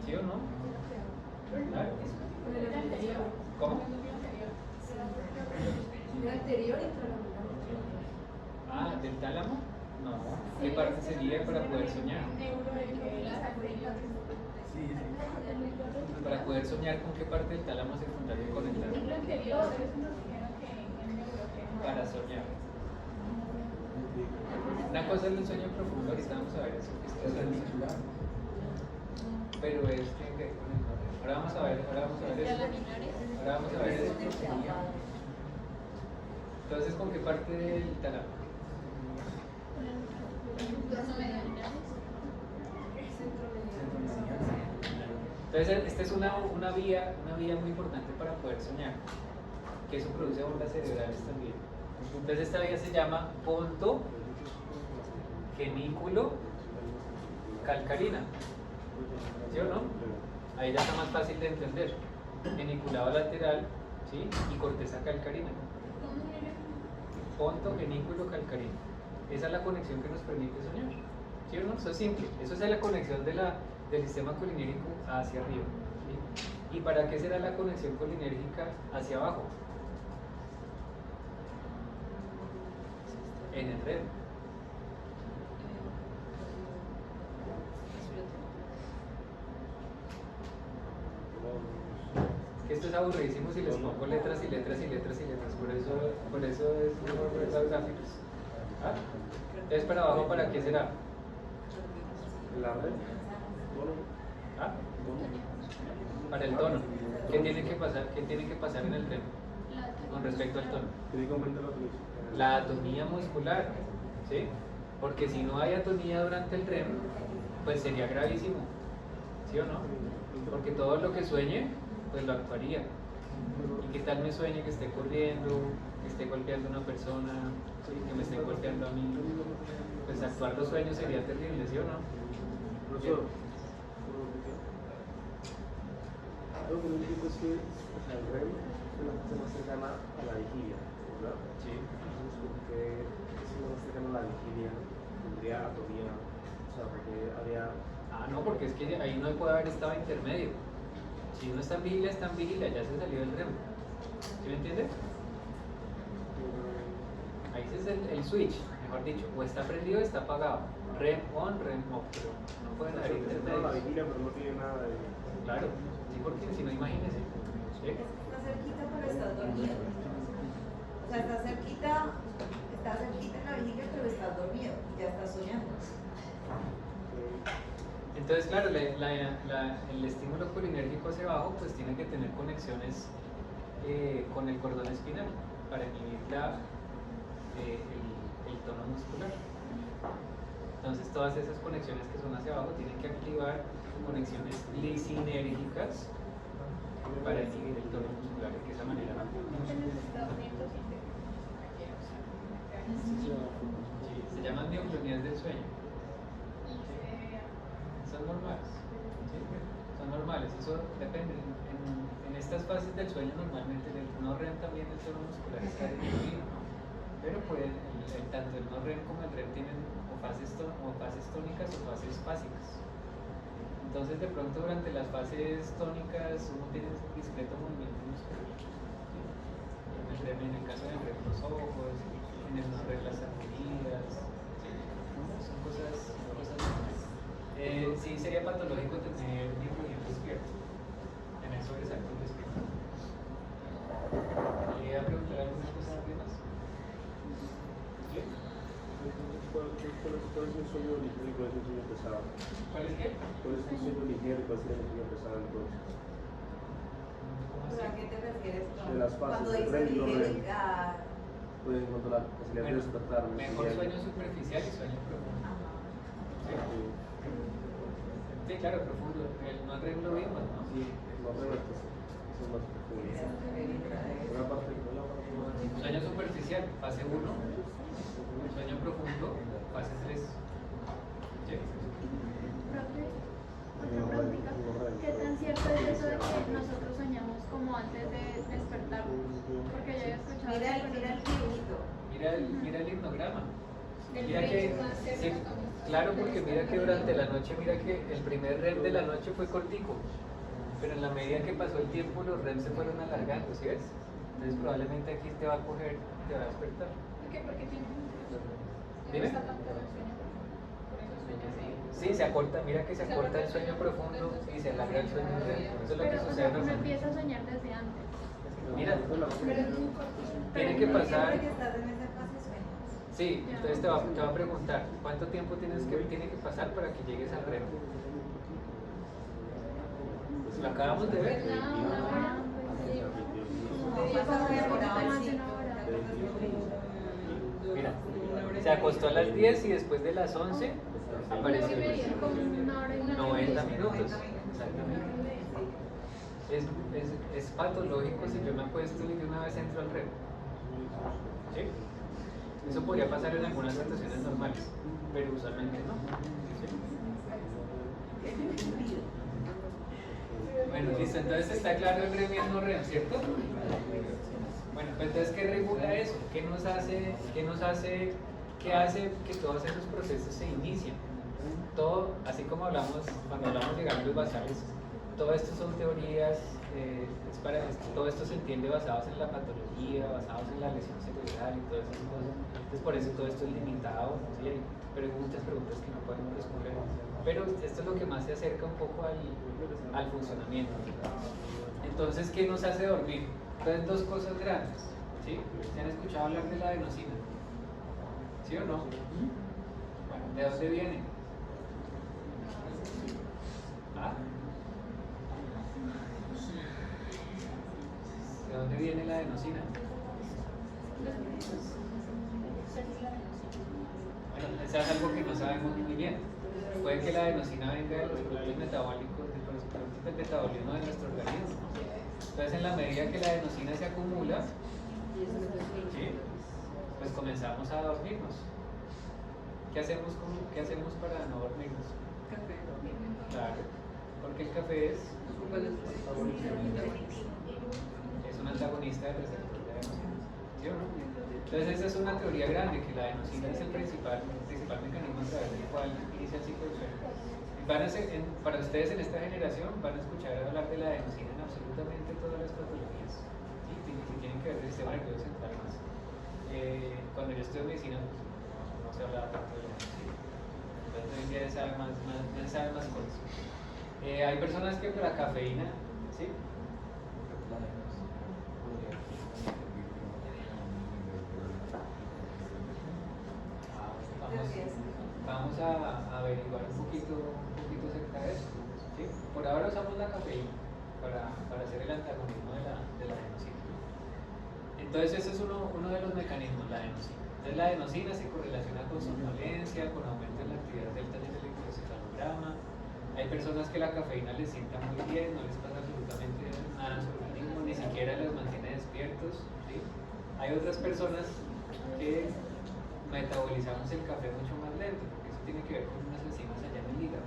¿sí o no? ¿Claro? ¿Cómo? El anterior intralamular. Ah, ¿del tálamo? No. ¿Qué parte sería para poder soñar? Para poder soñar, ¿con qué parte del tálamo se juntaría con el tálamo? Para soñar. Una cosa es el sueño profundo, ahorita vamos a ver eso. Pero es que con el norte. Ahora vamos a ver eso. Ahora vamos a ver eso. Entonces, ¿con qué parte del tálamo? Entonces, esta es una vía muy importante para poder soñar, que eso produce ondas cerebrales también. Entonces, esta vía se llama ponto genículo calcarina, ¿sí o no? Ahí ya está más fácil de entender. Geniculado lateral, ¿sí? Y corteza calcarina. Ponto genículo calcarina. Esa es la conexión que nos permite soñar, ¿sí o no? Eso es simple. Eso es la conexión del sistema colinérgico hacia arriba, ¿sí? ¿Y para qué será la conexión colinérgica hacia abajo? En el REM. Que esto es aburridísimo si les pongo letras y letras y letras y letras, por eso es los gráficos. ¿Ah? Entonces, para abajo, ¿para qué será? La red. ¿Ah? Para el tono. ¿Qué tiene que pasar en el REM con respecto al tono? Tiene que aumentar la atención. La atonía muscular, ¿sí? Porque si no hay atonía durante el REM, pues sería gravísimo, ¿sí o no? Porque todo lo que sueñe, pues lo actuaría. ¿Y qué tal me sueñe que esté corriendo, que esté golpeando a una persona, ¿sí? Que me esté golpeando a mí? Pues actuar los sueños sería terrible, ¿sí o no? Profesor, algo que no entiendo es que el REM es la fase más cercana a la vigilia, ¿verdad? Sí. Entonces, ¿por qué si no más cercano a la vigilia tendría atonía? O sea, ¿por qué habría...? Ah, no, porque es que ahí no puede haber estado intermedio. Si no está en vigilia, ya se salió del REM. ¿Sí me entiende? Ahí ese es el switch, mejor dicho. O está prendido o está apagado. REM on, REM off, pero no pueden haber Está la intermedios. vigilia, pero no tiene nada de... Claro, sí, porque si no, imagínese. ¿Sí? Está cerquita, pero estás dormido. O sea, está cerquita en la vigilia, pero estás dormido y ya estás soñando. Entonces, claro, el estímulo colinérgico hacia abajo pues tiene que tener conexiones con el cordón espinal para inhibir el tono muscular. Entonces, todas esas conexiones que son hacia abajo tienen que activar conexiones lisinérgicas para inhibir el tono muscular de esa manera. Sí, se llaman mioclonías del sueño. Son normales, ¿sí? Son normales, eso depende. En estas fases del sueño normalmente el no REM también el tono muscular está disminuido, ¿no? Pero pueden, tanto el no REM como el REM tienen o fases tónicas o fases fásicas. Entonces de pronto durante las fases tónicas uno tiene un discreto movimiento muscular, ¿sí? En el caso del REM los ojos, en el no REM las arterias, ¿sí? Son cosas normales. Sí sería patológico tener mioclonía despierto, tener sobresalto despierto. ¿Le iba a preguntar alguna cosa más? ¿Sí? ¿Cuál es el sueño ligero y cuál es el sueño pesado? ¿Cuál es qué? ¿Cuál es el sueño ligero y cuál es el sueño pesado entonces? ¿Cómo ¿Pero a así? qué te refieres? De las fases Cuando del dice REM y no REM. vigélica. Pues en cuanto a la facilidad de despertar. Mejor sueño superficial y sueño profundo. ¿Sí? Sí, claro, profundo. El no REM lo vimos, ¿no? Sí, los REM, pues, eso es más profundo. Una parte más... Sueño superficial, fase 1. Sueño profundo, fase 3. ¿Sí? Profe, otra preguntita. ¿Qué tan cierto es eso de que nosotros soñamos como antes de despertar? Porque yo he escuchado Mira el que dibujito. Mira que, sí, claro, porque mira que durante la noche, mira que el primer REM de la noche fue cortico, pero en la medida que pasó el tiempo los REM se fueron alargando, ¿sí ves? Entonces probablemente aquí te va a coger, te va a despertar. ¿Por qué? Porque tiene Dime. está tanto el sueño. Por eso sueña así. Sí, se acorta, mira que se acorta el sueño profundo y se alarga el sueño REM. Eso es lo que Pero, o sucede sea, uno normalmente. empieza a soñar desde antes. Mira, Pero es muy corto. tiene que pasar. Siempre que estás en esa fase sueñas. Sí, entonces te va a preguntar cuánto tiempo tiene que pasar para que llegues al REM. Lo acabamos de ver. Una hora, pues sí. Como pasa demorado el Más de ciclo, una hora. Mira, se acostó a las 10 y después de las 11 apareció el Media, como una hora y una 90 media. minutos. Exactamente. Es patológico si yo me acuesto y de una vez entro al REM. ¿Sí? Eso podría pasar en algunas situaciones normales, pero usualmente no. ¿Sí? Bueno, listo, entonces está claro el REM y el no REM, ¿cierto? Bueno, pues entonces, ¿qué regula eso? ¿Qué hace que todos esos procesos se inicien? Todo, así como hablamos, cuando hablamos de ganglios basales, todo esto son teorías, todo esto se entiende basados en la patología, basados en la lesión cerebral y todas esas cosas. Entonces, por eso todo esto es limitado, ¿sí? Hay muchas preguntas que no podemos responder, pero esto es lo que más se acerca un poco al funcionamiento. Entonces, ¿qué nos hace dormir? Entonces, dos cosas grandes, ¿sí? ¿Se han escuchado hablar de la adenosina? ¿Sí o no? Bueno, ¿de dónde viene? ¿Ah? ¿De dónde viene la adenosina? Bueno, eso es algo que no sabemos muy bien. Puede que la adenosina venga de los productos metabólicos, de los productos del metabolismo de nuestro organismo. Entonces, en la medida que la adenosina se acumula, ¿sí? Pues comenzamos a dormirnos. ¿Qué hacemos para no dormirnos? Café. Claro, porque el café es un antagonista del receptor de adenosina. ¿Sí o no? Entonces esa es una teoría grande, que la adenosina es el principal mecanismo a través del cual inicia el ciclo del sueño. Para ustedes en esta generación van a escuchar hablar de la adenosina en absolutamente todas las patologías, ¿sí? Que tienen que ver el sistema nervioso central más. Cuando yo estudié medicina no se hablaba tanto de la adenosina. Entonces hoy en día se saben más cosas. Hay personas que por la cafeína, ¿sí? Vamos a averiguar un poquito acerca de eso, ¿sí? Por ahora usamos la cafeína para hacer el antagonismo de la adenosina. Entonces ese es uno de los mecanismos, la adenosina. Entonces la adenosina se correlaciona con somnolencia, con aumento en la actividad delta en el electroencefalograma. Hay personas que la cafeína les sienta muy bien, no les pasa absolutamente nada en su organismo, ni siquiera los mantiene despiertos, ¿sí? Hay otras personas que metabolizamos el café mucho más lento, porque eso tiene que ver con unas enzimas allá en el hígado.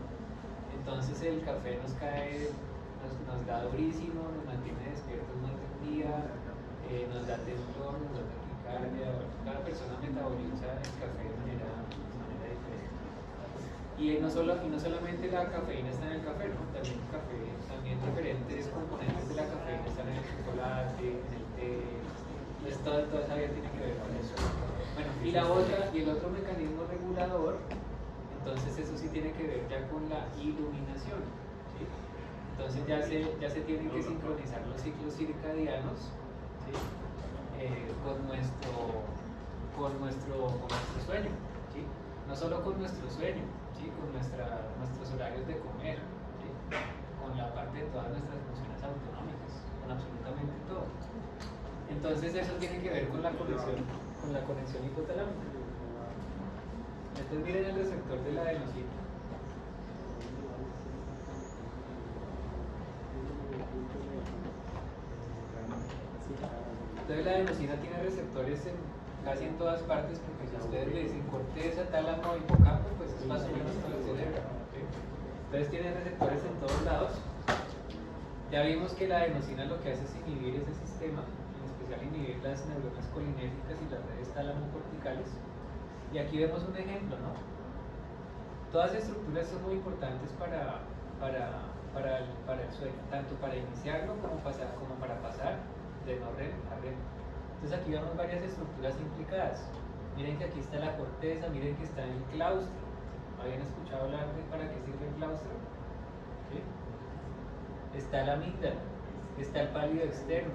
Entonces el café nos da durísimo, nos mantiene despiertos más de un día, nos da temblor, nos da taquicardia. Cada persona metaboliza el café de manera diferente. Y no solamente la cafeína está en el café, ¿no? También diferentes componentes de la cafeína están en el chocolate, en el té. Entonces toda esa vida tiene que ver con eso. Bueno, y el otro mecanismo regulador, entonces eso sí tiene que ver ya con la iluminación, ¿sí? Entonces ya se tienen que sincronizar los ciclos circadianos, ¿sí? con nuestro sueño, ¿sí? No solo con nuestro sueño, ¿sí? Con nuestros horarios de comer, ¿sí? Con la parte de todas nuestras funciones autonómicas, con absolutamente todo. Entonces eso tiene que ver con la conexión hipotalámica. Entonces miren el receptor de la adenosina. Entonces la adenosina tiene receptores casi en todas partes, porque si ustedes le dicen corteza, tálamo, hipocampo, pues es más o menos todo el cerebro, ¿sí? Entonces tiene receptores en todos lados. Ya vimos que la adenosina lo que hace es inhibir ese sistema, en especial inhibir las neuronas colinérgicas y las redes tálamo-corticales. Y aquí vemos un ejemplo, ¿no? Todas las estructuras son muy importantes para el sueño, tanto para iniciarlo como para pasar de no REM a REM. Entonces aquí vemos varias estructuras implicadas. Miren que aquí está la corteza, miren que está el claustro. ¿Habían escuchado hablar de para qué sirve el claustro? ¿Sí? Está la amígdala, está el pálido externo,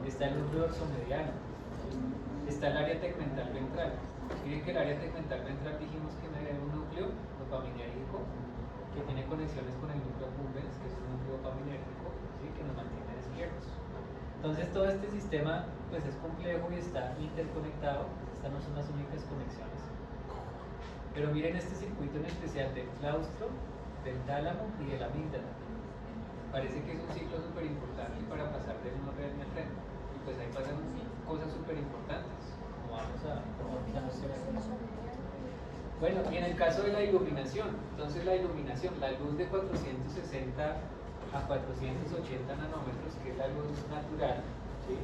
está el núcleo dorsomediano, está el área tegmental ventral. Miren que el área tegmental ventral dijimos que era un núcleo dopaminérgico que tiene conexiones con el núcleo accumbens, que es un núcleo dopaminérgico, ¿sí? Que nos mantiene despiertos. Entonces todo este sistema pues es complejo y está interconectado. Estas no son las únicas conexiones. Pero miren este circuito en especial del claustro, del tálamo y de la amígdala. Parece que es un ciclo súper importante para pasar del no REM al REM. Y pues ahí pasan cosas súper importantes, como vamos a mencionar. Bueno, y en el caso de la iluminación, entonces la iluminación, la luz de 460 a 480 nanómetros, que es la luz natural, ¿sí?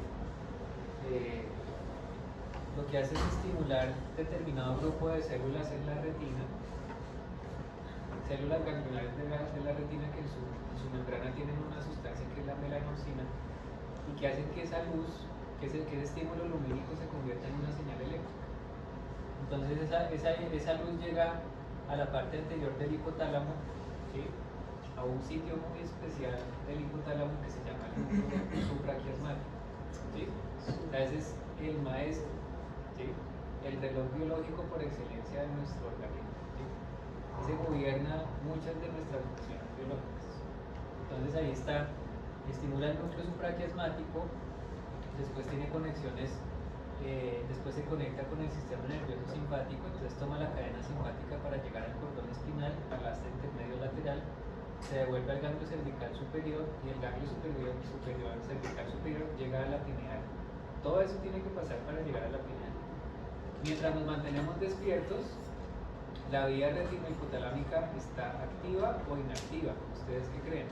Lo que hace es estimular determinado grupo de células en la retina, células ganglionares de la retina que en su membrana tienen una sustancia que es la melanocina y que hacen que esa luz, que ese estímulo lumínico se convierta en una señal eléctrica. Entonces esa luz llega a la parte anterior del hipotálamo, ¿sí? A un sitio muy especial del hipotálamo que se llama el núcleo supraquiasmático, ¿sí? Ese es el maestro, ¿sí? El reloj biológico por excelencia de nuestro organismo, ¿sí? Ese gobierna muchas de nuestras funciones biológicas. Entonces ahí está, estimula el núcleo supraquiasmático, después tiene conexiones, después se conecta con el sistema nervioso simpático, entonces toma la cadena simpática para llegar al cordón espinal, al asta intermedio lateral, se devuelve al ganglio cervical superior y el ganglio cervical superior llega a la pineal. Todo eso tiene que pasar para llegar a la pineal. Mientras nos mantenemos despiertos, la vía retinohipotalámica está activa o inactiva. ¿Ustedes qué creen?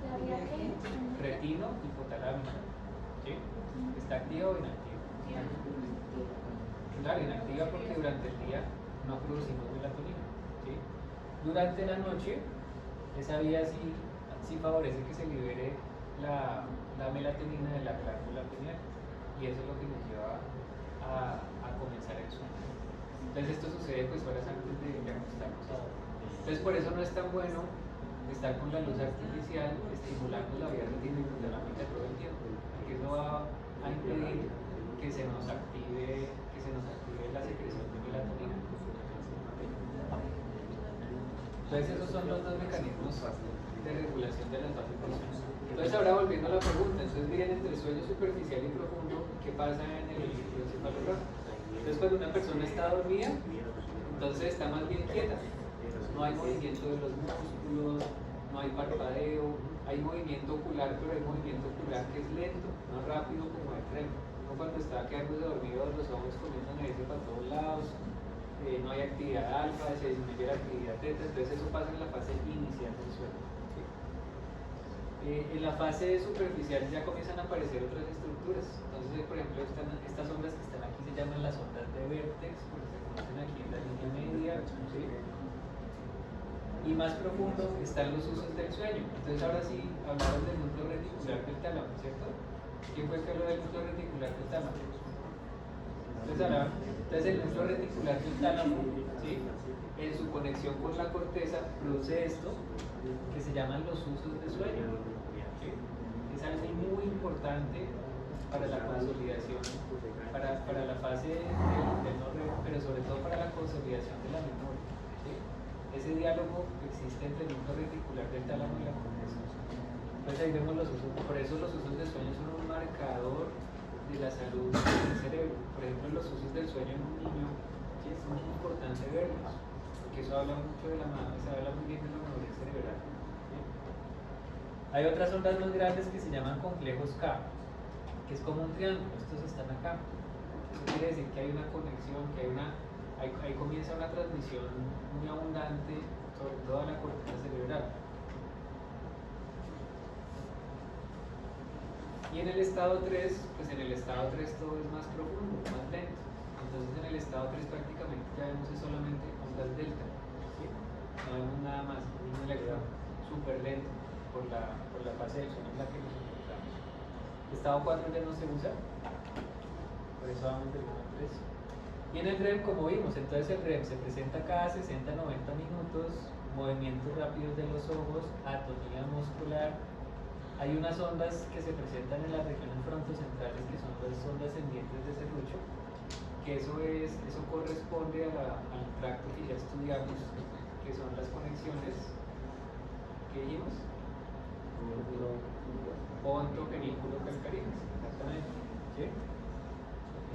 La vía que Retinohipotalámica, ¿sí? ¿Está activa o inactiva? Claro, inactiva porque durante el día no producimos melatonina, ¿sí? Durante la noche, esa vía sí favorece que se libere la melatonina de la glándula pineal y eso es lo que nos lleva a comenzar el sueño. Entonces esto sucede pues horas antes de acostarnos a dormir. Entonces por eso no es tan bueno estar con la luz artificial estimulando la vía retinohipotalámica todo el tiempo, porque eso va a impedir que se nos active la secreción de melatonina. Entonces esos son los dos mecanismos de regulación de las fases del sueño. Entonces ahora volviendo a la pregunta, entonces miren entre sueño superficial y profundo, ¿qué pasa en el electroencefalograma? Entonces cuando una persona está dormida, entonces está más bien quieta, no hay movimiento de los músculos, no hay parpadeo, hay movimiento ocular, pero hay movimiento ocular que es lento, no rápido como el REM. Uno cuando está quedándose dormido, los ojos comienzan a irse para todos lados, no hay actividad alfa, se disminuye la actividad teta, entonces eso pasa en la fase inicial del sueño. ¿Sí? En la fase superficial ya comienzan a aparecer otras estructuras. Entonces, por ejemplo, estas ondas que están aquí se llaman las ondas de vértex, porque se conocen aquí en la línea media. ¿Sí? Y más profundo están los usos del sueño. Entonces, ahora sí hablamos del núcleo reticular del tálamo, ¿cierto? ¿Quién fue el que habló del núcleo reticular del tálamo? Entonces el núcleo reticular del tálamo, ¿sí? En su conexión con la corteza produce esto que se llaman los usos de sueño, ¿sí? Es algo muy importante para la consolidación, para la fase del no REM, pero sobre todo para la consolidación de la memoria, ¿sí? Ese diálogo existe entre el núcleo reticular del tálamo y la corteza. Entonces ahí vemos los usos, por eso los usos de sueño son un marcador de la salud del cerebro. Por ejemplo, los usos del sueño en un niño, ¿sí? Es muy importante verlos, porque eso habla mucho de se habla muy bien de la memoria cerebral, ¿sí? Hay otras ondas más grandes que se llaman complejos K, que es como un triángulo, estos están acá. Eso quiere decir que hay una conexión, que ahí comienza una transmisión muy abundante sobre toda la corteza cerebral. Y en el estado 3, pues en el estado 3 todo es más profundo, más lento. estado 3 prácticamente ya vemos es solamente ondas delta, ¿sí? No vemos nada más, un electrón súper lento por la fase del sueño en la que nos encontramos. Estado 4 ya no se usa, por eso vamos del 1 al 3. Y en el REM, como vimos, entonces el REM se presenta cada 60-90 minutos, movimientos rápidos de los ojos, atonía muscular. Hay unas ondas que se presentan en las regiones frontocentrales que son las ondas en dientes de serrucho, que eso corresponde al tracto que ya estudiamos, que son las conexiones que dijimos, ponto, pedículo, calcaríneos, exactamente, ¿sí?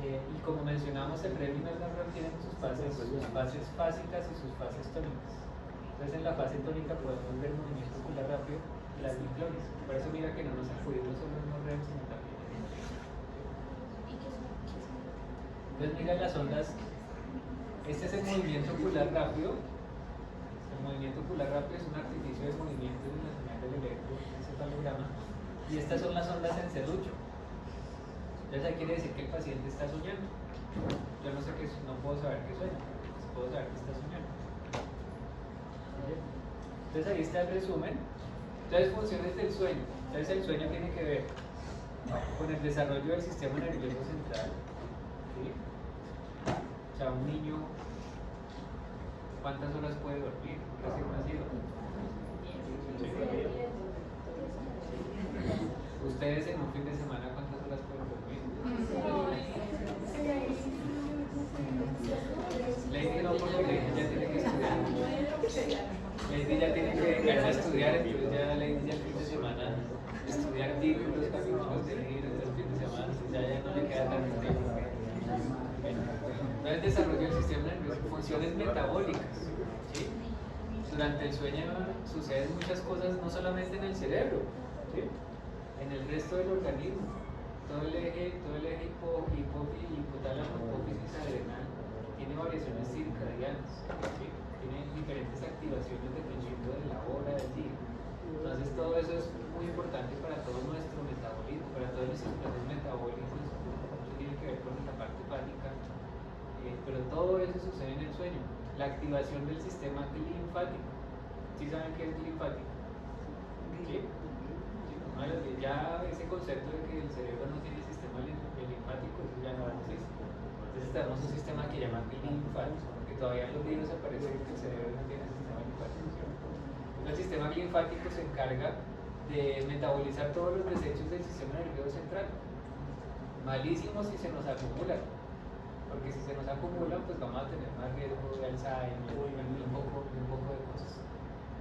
Y como mencionamos, el REM y el NORREM tienen sus fases fásicas y sus fases tónicas. Entonces en la fase tónica podemos ver movimiento ocular rápido y las miclones. Por eso mira que no nos acudimos solo en NORREM, sino también en el REM. Entonces mira las ondas. Este es el movimiento ocular rápido. El movimiento ocular rápido es un artificio de movimiento en la señal del electroencefalograma. Y estas son las ondas en serrucho. Entonces ahí quiere decir que el paciente está soñando. Yo no sé qué, no puedo saber qué sueña, puedo saber que está soñando. Entonces ahí está el resumen. Entonces funciones del sueño. Entonces el sueño tiene que ver con el desarrollo del sistema nervioso central. ¿Sí? O sea, un niño, ¿cuántas horas puede dormir? Recién nacido. Ustedes en un fin de semana, ¿cuántas horas pueden dormir? Lady no, porque Lady ya tiene que estudiar. Lady ya tiene que dedicarse a estudiar, entonces ya Lady ya el fin de semana estudia artículos, capítulos de libros, el fin de semana, ya no le queda tanto tiempo. Entonces desarrollo del sistema nervioso, funciones metabólicas. ¿Sí? Durante el sueño suceden muchas cosas, no solamente en el cerebro, ¿sí? En el resto del organismo. Todo el eje hipotálamo, hipófisis adrenal tiene variaciones circadianas, ¿sí? Tiene diferentes activaciones dependiendo de la hora del día. Entonces todo eso es muy importante para todo nuestro metabolismo, para todos nuestros procesos metabólicos. Eso tiene que ver con la parte hepática, pero todo eso sucede en el sueño. La activación del sistema linfático. ¿Sí saben qué es linfático? ¿Sí? Ya ese concepto de que el cerebro no tiene sistema linfático, eso ya no existe. Entonces tenemos un sistema que llama linfático, que todavía en los libros aparece que el cerebro no tiene sistema linfático. El sistema linfático se encarga de metabolizar todos los desechos del sistema nervioso central. Malísimo si se nos acumulan, porque si se nos acumulan, pues vamos a tener más riesgo de Alzheimer, un poco de cosas.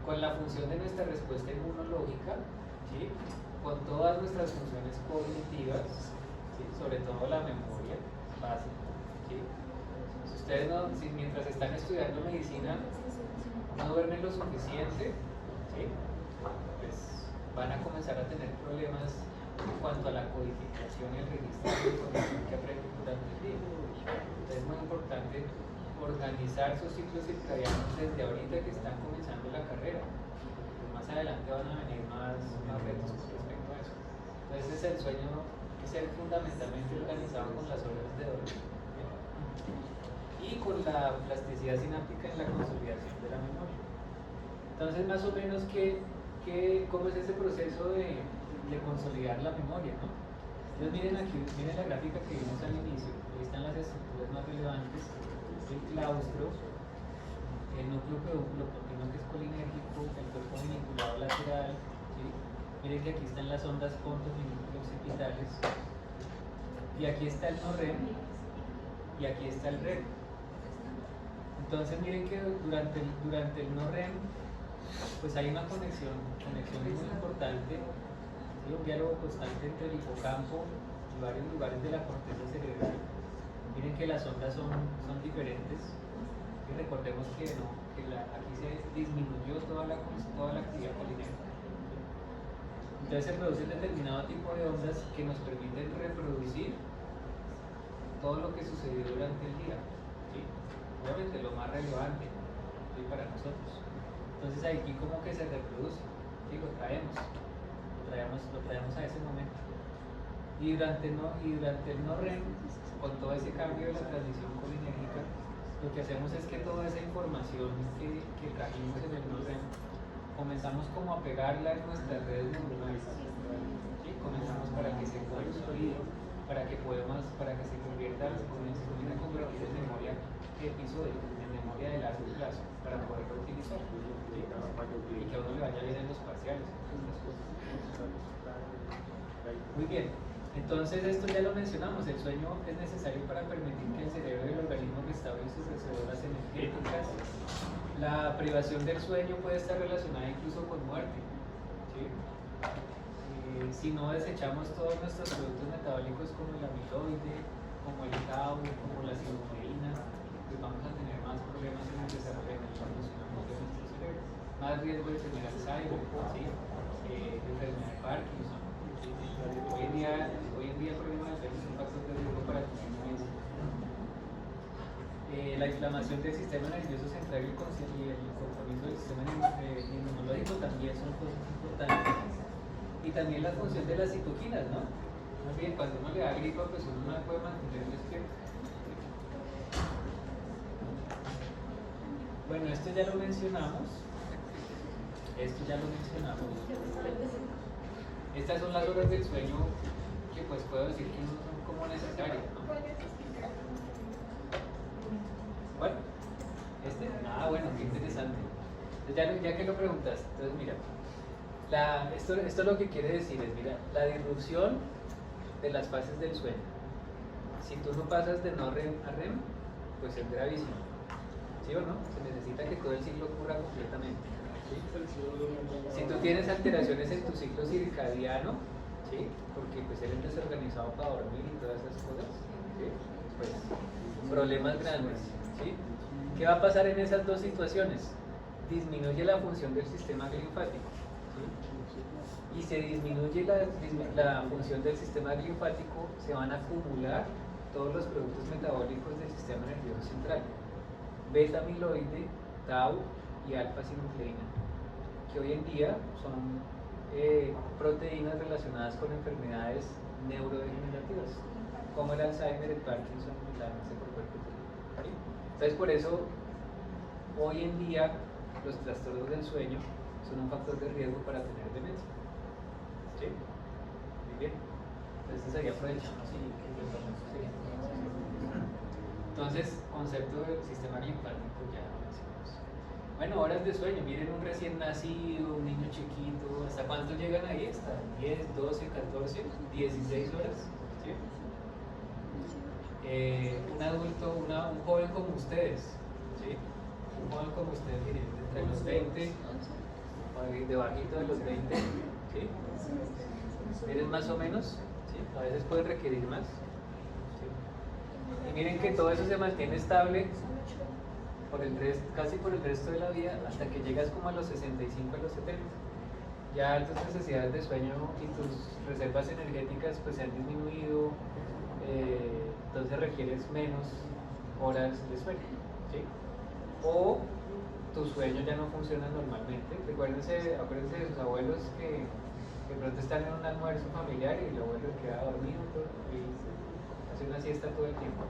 Con la función de nuestra respuesta inmunológica, ¿sí? Con todas nuestras funciones cognitivas, ¿sí? Sobre todo la memoria básica, ¿sí? Si ustedes mientras están estudiando medicina no duermen lo suficiente, ¿sí? Pues van a comenzar a tener problemas en cuanto a la codificación y el registro de información que aprenden durante el día. Entonces es muy importante organizar sus ciclos circadianos desde ahorita que están comenzando la carrera. Más adelante van a venir más retos con respecto a eso. Entonces el sueño es ser fundamentalmente organizado con las horas de dormir y con la plasticidad sináptica en la consolidación de la memoria. Entonces más o menos ¿cómo es ese proceso de consolidar la memoria, ¿no? Entonces miren aquí, miren la gráfica que vimos al inicio. Ahí están las estructuras más relevantes: el claustro, el núcleo pedúnculo continuo que es colinérgico, el cuerpo vinculado lateral, ¿sí? Miren que aquí están las ondas pontos vinculo-occipitales, y aquí está el no REM, y aquí está el REM. Entonces miren que durante el no REM, pues hay una conexión muy importante, ¿sí? Un diálogo constante entre el hipocampo y varios lugares de la corteza cerebral. Miren que las ondas son diferentes. Y recordemos que aquí se disminuyó toda la actividad colinérgica. Entonces se produce un determinado tipo de ondas que nos permiten reproducir todo lo que sucedió durante el día, ¿sí? Obviamente lo más relevante, ¿sí? Para nosotros. Entonces aquí como que se reproduce, ¿sí? Lo traemos a ese momento. Y durante el no REM, con todo ese cambio de la transmisión colinérgica, que hacemos es que toda esa información que trajimos en el NOREM, comenzamos como a pegarla en nuestras redes neuronales. ¿Sí? Comenzamos para que se consolide, para que se convierta, se comience a convertir en memoria de episodio, en memoria de largo plazo, para poderlo utilizar. ¿Sí? Y que a uno le vaya bien en los parciales. Muy bien. Entonces esto ya lo mencionamos, el sueño es necesario para permitir que el cerebro y el organismo restauren sus reservas energéticas. La privación del sueño puede estar relacionada incluso con muerte. ¿Sí? Si no desechamos todos nuestros productos metabólicos como el amiloide, como el tau, como la cianomeína, pues vamos a tener más problemas en el desarrollo en el funcionamiento de nuestro cerebro. Más riesgo de tener Alzheimer, ¿sí? Enfermedad de Parkinson. Hoy en día el problema del sueño es un factor de riesgo para tener demencia. La inflamación del sistema nervioso central y el compromiso del sistema inmunológico también son cosas importantes. Y también la función de las citoquinas, ¿no? Más bien, cuando uno le da gripa, pues uno no la puede mantener despierto. Bueno, esto ya lo mencionamos. Estas son las horas del sueño que pues puedo decir que no son como necesarias, ¿no? Bueno, bueno, qué interesante. Entonces, ya que lo preguntas, entonces mira, esto lo que quiere decir es, mira, la disrupción de las fases del sueño. Si tú no pasas de no REM a REM, pues es gravísimo. ¿Sí o no? Se necesita que todo el ciclo ocurra completamente. ¿Sí? Si tú tienes alteraciones en tu ciclo circadiano, ¿sí? Porque pues eres desorganizado para dormir y todas esas cosas, ¿sí? Pues problemas grandes. ¿Sí? ¿Qué va a pasar en esas dos situaciones? Disminuye la función del sistema linfático. ¿Sí? Y se disminuye la función del sistema linfático, se van a acumular todos los productos metabólicos del sistema nervioso central: beta amiloide, tau y alfa-sinucleína, que hoy en día son proteínas relacionadas con enfermedades neurodegenerativas, como el Alzheimer, el Parkinson y la demencia por cuerpo. ¿Sí? Entonces, por eso, hoy en día, los trastornos del sueño son un factor de riesgo para tener demencia. ¿Sí? Muy bien. Entonces, ahí aprovechamos y entonces, concepto del sistema linfático ya lo mencionamos. Bueno, horas de sueño. Miren un recién nacido, un niño chiquito. ¿Hasta cuánto llegan ahí? ¿Hasta 10, 12, 14, 16 horas? ¿Sí? Un adulto, un joven como ustedes, ¿sí? Un joven como ustedes, miren, entre los 20, o debajito de los 20, ¿sí? Miren más o menos, ¿sí? A veces puede requerir más, ¿sí? Y miren que todo eso se mantiene estable casi por el resto de la vida, hasta que llegas como a los 65, a los 70. Ya tus necesidades de sueño y tus reservas energéticas pues se han disminuido, entonces requieres menos horas de sueño, ¿sí? O tu sueño ya no funciona normalmente. Acuérdense de sus abuelos que de pronto están en un almuerzo familiar y el abuelo queda dormido y hace una siesta todo el tiempo.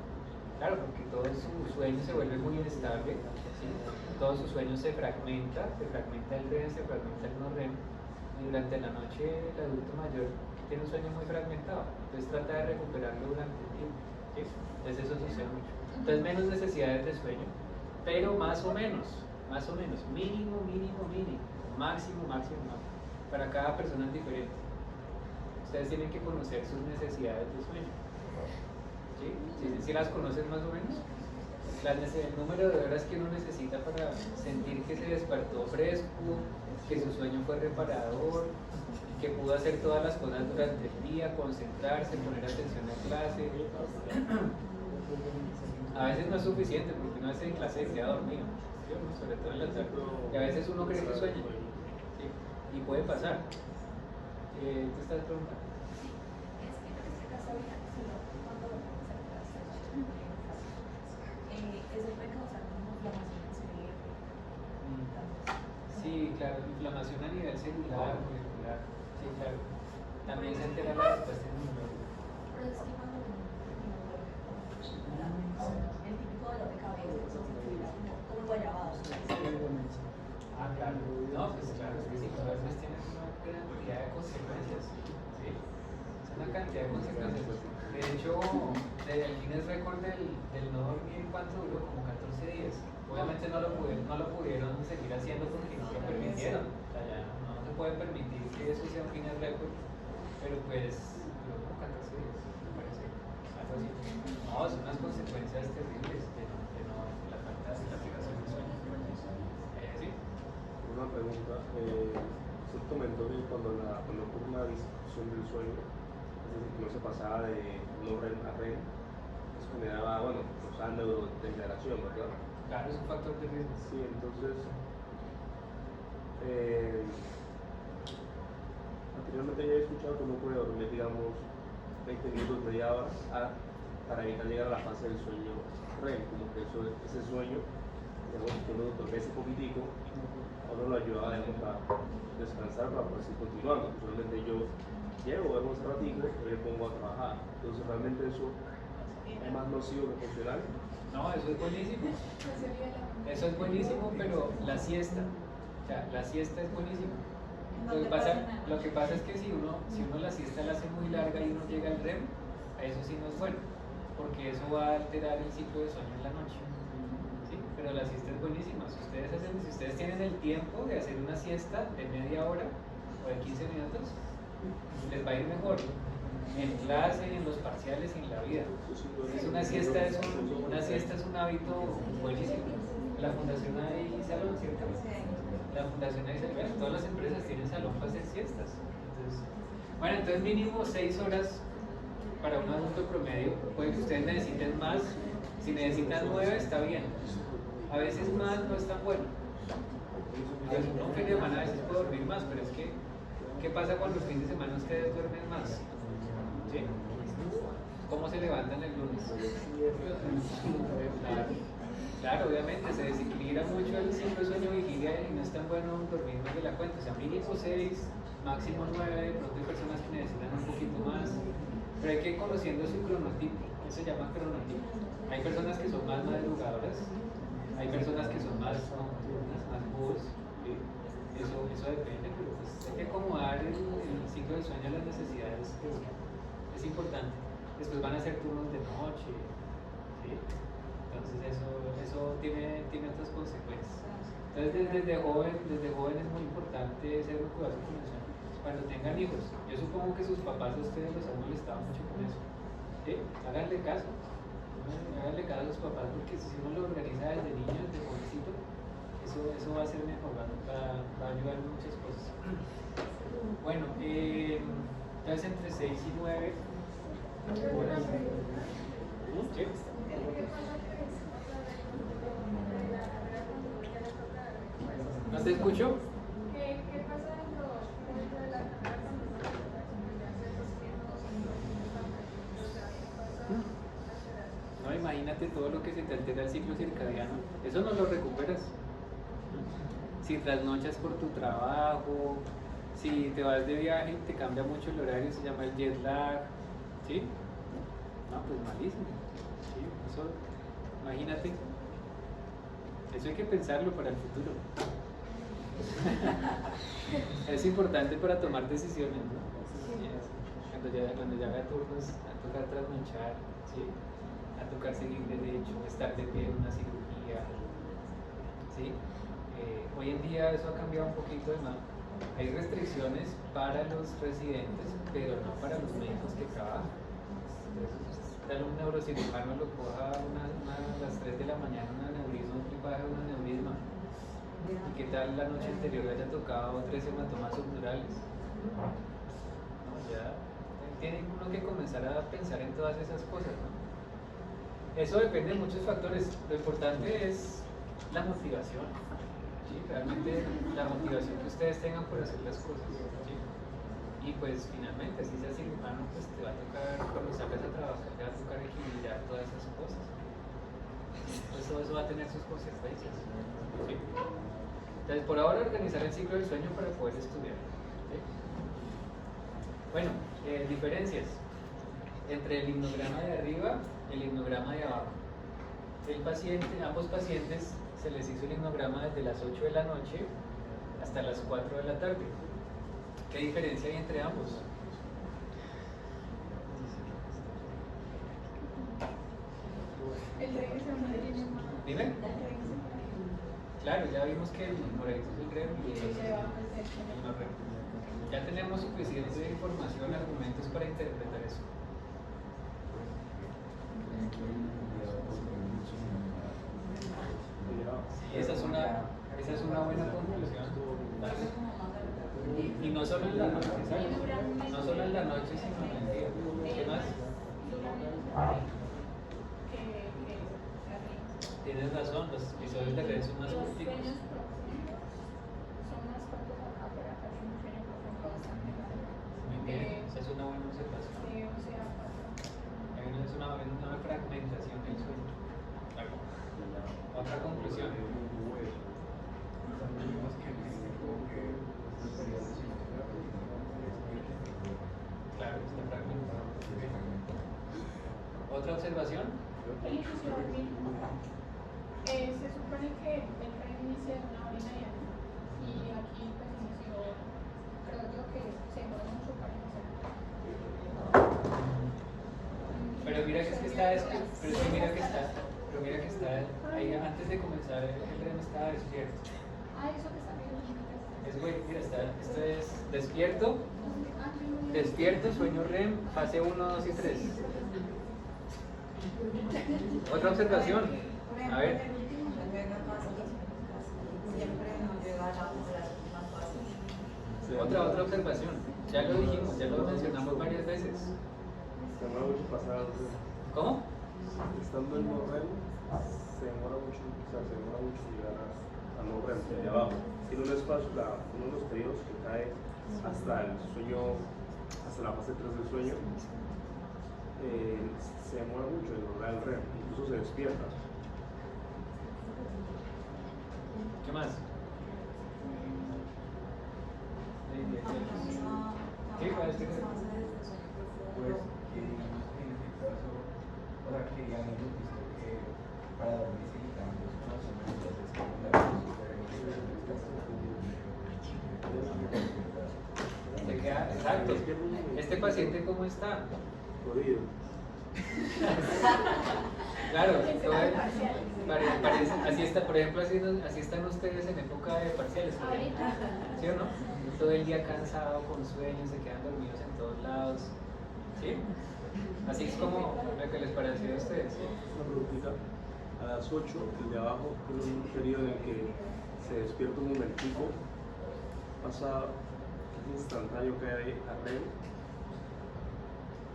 Claro, porque todo su sueño se vuelve muy inestable, ¿sí? Todo su sueño se fragmenta el REM, se fragmenta el no REM, y durante la noche el adulto mayor tiene un sueño muy fragmentado, entonces trata de recuperarlo durante el tiempo, ¿sí? Entonces eso sucede mucho. Entonces menos necesidades de sueño, pero más o menos, mínimo, máximo, para cada persona es diferente. Ustedes tienen que conocer sus necesidades de sueño. ¿Sí? ¿Sí las conocen más o menos? El número de horas que uno necesita para sentir que se despertó fresco, que su sueño fue reparador, que pudo hacer todas las cosas durante el día, concentrarse, poner atención a clase. A veces no es suficiente porque uno hace clase y queda dormido, ¿sí? Sobre todo en la tarde. Y a veces uno cree que sueña, ¿sí? Y puede pasar. ¿Tú estás preguntando? Eso puede causar como inflamación en el cerebro. Sí, claro, inflamación a nivel celular, molecular. Sí, claro. También se altera la respuesta inmunológica. Pero es que cuando uno el típico dolor de cabeza, eso se cantidad de consecuencias. De hecho, el Guinness Record del no dormir, ¿cuánto duró? Como 14 días. Obviamente no lo pudieron seguir haciendo porque no lo permitieron. O sea, ya no se puede permitir que eso sea un Guinness Record, pero pues duró como 14 días, me parece. Algo así. No, son unas consecuencias terribles de la falta de la privación del sueño. ¿Sí? Una pregunta. Usted comentó que cuando ocurre una disrupción del sueño, es decir, que no se pasaba de no REM a REM, eso generaba, bueno, causaba neurodegeneración, ¿verdad? Claro, es un factor de riesgo. Sí, entonces, anteriormente ya he escuchado que uno puede dormir, digamos, 20 minutos, media hora, para evitar llegar a la fase del sueño REM, como que ese sueño, digamos, que uno dormece poquitico, a uno lo ayuda, digamos, a descansar para poder seguir continuando. Usualmente yo llego, duermo un ratito y me pongo a trabajar. Entonces, realmente eso es más nocivo que funcional. No, eso es buenísimo. Eso es buenísimo, pero la siesta, o sea, la siesta es buenísima. Lo que pasa es que si uno la siesta la hace muy larga y uno llega al REM, a eso sí no es bueno, porque eso va a alterar el ciclo de sueño en la noche. ¿Sí? Pero la siesta es buenísima. Si ustedes tienen el tiempo de hacer una siesta de media hora o de 15 minutos, les va a ir mejor en clase, en los parciales y en la vida. Una siesta es un hábito buenísimo. La fundación hay salón, ¿cierto? La fundación hay salón. Todas las empresas tienen salón para hacer siestas. Entonces mínimo 6 horas para un adulto promedio. Puede que ustedes necesiten más. Si necesitan 9 está bien. A veces más no es tan bueno. Un fin de semana a veces puede dormir más, pero es que ¿qué pasa cuando los fines de semana ustedes duermen más? ¿Sí? ¿Cómo se levantan el lunes? Claro, obviamente se desequilibra mucho el ciclo de sueño-vigilia y no es tan bueno dormir más de la cuenta. O sea, mínimo 6, máximo 9, de pronto hay personas que necesitan un poquito más. Pero hay que ir conociendo su cronotipo, eso se llama cronotipo. Hay personas que son más madrugadoras, hay personas que son más nocturnas, más búhos. ¿Sí? Eso depende, pero pues hay que acomodar el ciclo del sueño a las necesidades de uno. Es importante. Después van a ser turnos de noche, ¿sí? Entonces eso tiene otras consecuencias. Entonces desde joven es muy importante ser muy cuidadoso con el sueño. Cuando tengan hijos, yo supongo que sus papás a ustedes los han molestado mucho con eso. ¿Sí? Háganle caso a sus papás, porque si uno lo organiza desde niño, desde jovencito, eso va a ser mejor, va a ayudar en muchas cosas. Bueno, entonces entre 6 y 9 horas. ¿Sí? ¿No te escucho? ¿Qué pasa dentro de la carrera cuando uno ya hace los tiempos y No, imagínate todo lo que se te altera el ciclo circadiano. Eso no lo recuperas. Si trasnochas por tu trabajo, si te vas de viaje, te cambia mucho el horario, se llama el jet lag. ¿Sí? No, pues malísimo. ¿Sí? Eso, imagínate. Eso hay que pensarlo para el futuro. Es importante para tomar decisiones, ¿no? Cuando ya haga turnos, a tocar trasnochar, ¿sí? A tocar seguir derecho, estar de pie en una cirugía, ¿sí? Hoy en día eso ha cambiado un poquito de más. Hay restricciones para los residentes, pero no para los médicos que trabajan. Entonces, un neurocirujano lo coja a las 3 de la mañana un aneurisma, un tripaje, un aneurisma. ¿Y qué tal la noche anterior haya tocado 3 hematomas subdurales? No, ya tiene uno que comenzar a pensar en todas esas cosas, ¿no? Eso depende de muchos factores. Lo importante es la motivación, ¿sí? Realmente la motivación que ustedes tengan por hacer las cosas, ¿sí? Y pues finalmente, si seas cirujano, pues te va a tocar, cuando salgas a trabajar, te va a tocar equilibrar todas esas cosas. Pues todo eso va a tener sus consecuencias, ¿sí? Entonces, por ahora, organizar el ciclo del sueño para poder estudiar, ¿sí? Bueno, diferencias entre el himnograma de arriba y el himnograma de abajo. Ambos pacientes se les hizo el himnograma desde las 8 de la noche hasta las 4 de la tarde. ¿Qué diferencia hay entre ambos? El rey se me tiene más. Dime. El rey se me Claro, ya vimos que el moradito es el REM y el se va a hacer. no REM. Ya tenemos suficiente información, argumentos para interpretar eso. Sí, esa es una buena conclusión. Y no solo en la noche, ¿sabes? No solo en la noche, sino en el día. ¿Qué más? Tienes razón, los episodios de red son más Los corticos. sueños profundos son más cortos acá, pero acá sí un sueño profundo bastante largo. Muy bien, esa es una buena observación. De 11 a 4. Es una fragmentación del sueño. Claro. Otra conclusión. Claro, está fragmentado. ¿Otra observación? El inicio del mismo. Se supone que el tren inicia en 1 hora y media, ¿no? Y aquí pues inició, creo yo que se demoró mucho para iniciar. Pero mira que es que está, pero mira que está ahí antes de comenzar el REM estaba despierto. Ah, eso que está viendo. Es güey, mira, esto es despierto, Ah, sí, despierto, sueño REM, fase 1, 2 y 3. Otra observación. A ver. Siempre nos llega a la más fácil. Otra observación. Ya lo dijimos, ya lo mencionamos varias veces. Se demora mucho pasar al REM. ¿Cómo? Estando en no REM, se demora mucho, o sea, se demora mucho llegar a no REM, de ahí abajo. Tiene un espacio, uno de los periodos que cae hasta el sueño, hasta la fase 3 del sueño, se demora mucho en lograr el REM, incluso se despierta. ¿Qué más? ¿Qué? ¿Cuál es tu idea? Pues que digamos que en este caso, o sea, que ya hemos visto que para dormir se quitan los conocimientos, es como la Se queda, exacto. ¿Este paciente cómo está? Jodido. Claro, parece, así está, por ejemplo, así están ustedes en época de parciales, por ejemplo. ¿Sí o no? Todo el día cansado, con sueños, se quedan dormidos en todos lados. ¿Sí? Así es como lo que les pareció a ustedes. Una preguntita. A las 8, el de abajo, es un periodo en el que se despierta un momentico, pasa instantáneo, cae a REM,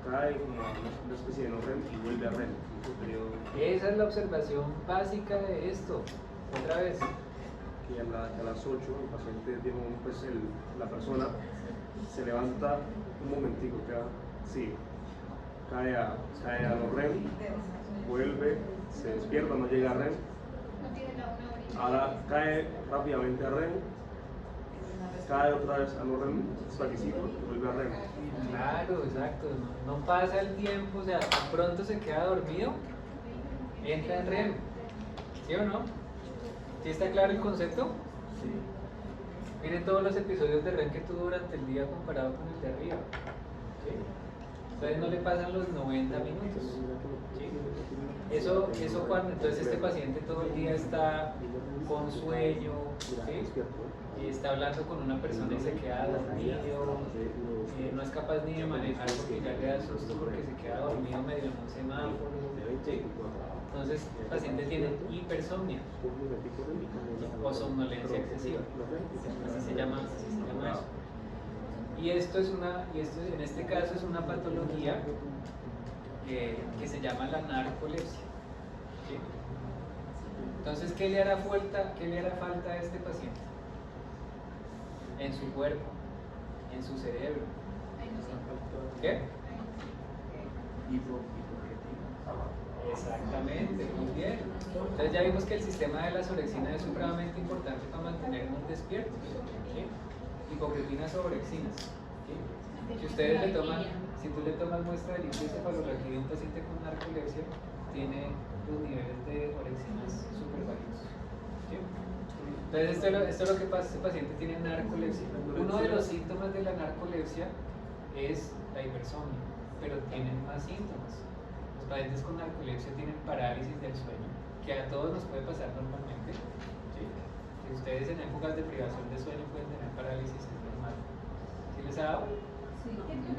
cae como a una especie de no REM y vuelve a REM. Ese periodo Esa es la observación básica de esto. Otra vez. que a las 8 el paciente, digamos, pues la persona se levanta un momentico, cae a no REM, vuelve, se despierta, no llega a REM, No tiene la 1 hora y media. ahora cae rápidamente a REM, cae otra vez a no REM, suavecito y vuelve a REM. Claro, exacto. No pasa el tiempo, o sea, tan pronto se queda dormido, entra en REM. ¿Sí o no? ¿Sí está claro el concepto? Sí. Miren todos los episodios de REM que tuvo durante el día comparado con el de arriba. ¿Sí? Entonces no le pasan los 90 minutos. ¿Sí? Eso cuando entonces este paciente todo el día está con sueño, ¿sí? Y está hablando con una persona y se queda dormido, no es capaz ni de manejar porque ya le da susto porque se queda dormido medio en un semáforo. ¿Sí? Entonces el paciente tiene hipersomnia o somnolencia excesiva. Así se llama eso. Y esto en este caso es una patología que se llama la narcolepsia. ¿Sí? Entonces, ¿qué le hará falta a este paciente? En su cuerpo, en su cerebro. ¿Qué? Exactamente, muy bien. Entonces ya vimos que el sistema de la orexina es supremamente importante para mantenernos despiertos. ¿Sí? Hipocretinas o orexinas. ¿Sí? Si tú le tomas muestra de encefalografía de un paciente con narcolepsia, tiene los niveles de orexinas súper bajos. ¿Sí? Entonces esto es lo que pasa, este paciente tiene narcolepsia. Uno de los síntomas de la narcolepsia es la hipersomnia, pero tienen más síntomas. Los pacientes con narcolepsia tienen parálisis del sueño, que a todos nos puede pasar normalmente. ¿Sí? Si ustedes en épocas de privación de sueño pueden tener parálisis, es normal. ¿Sí les ha dado?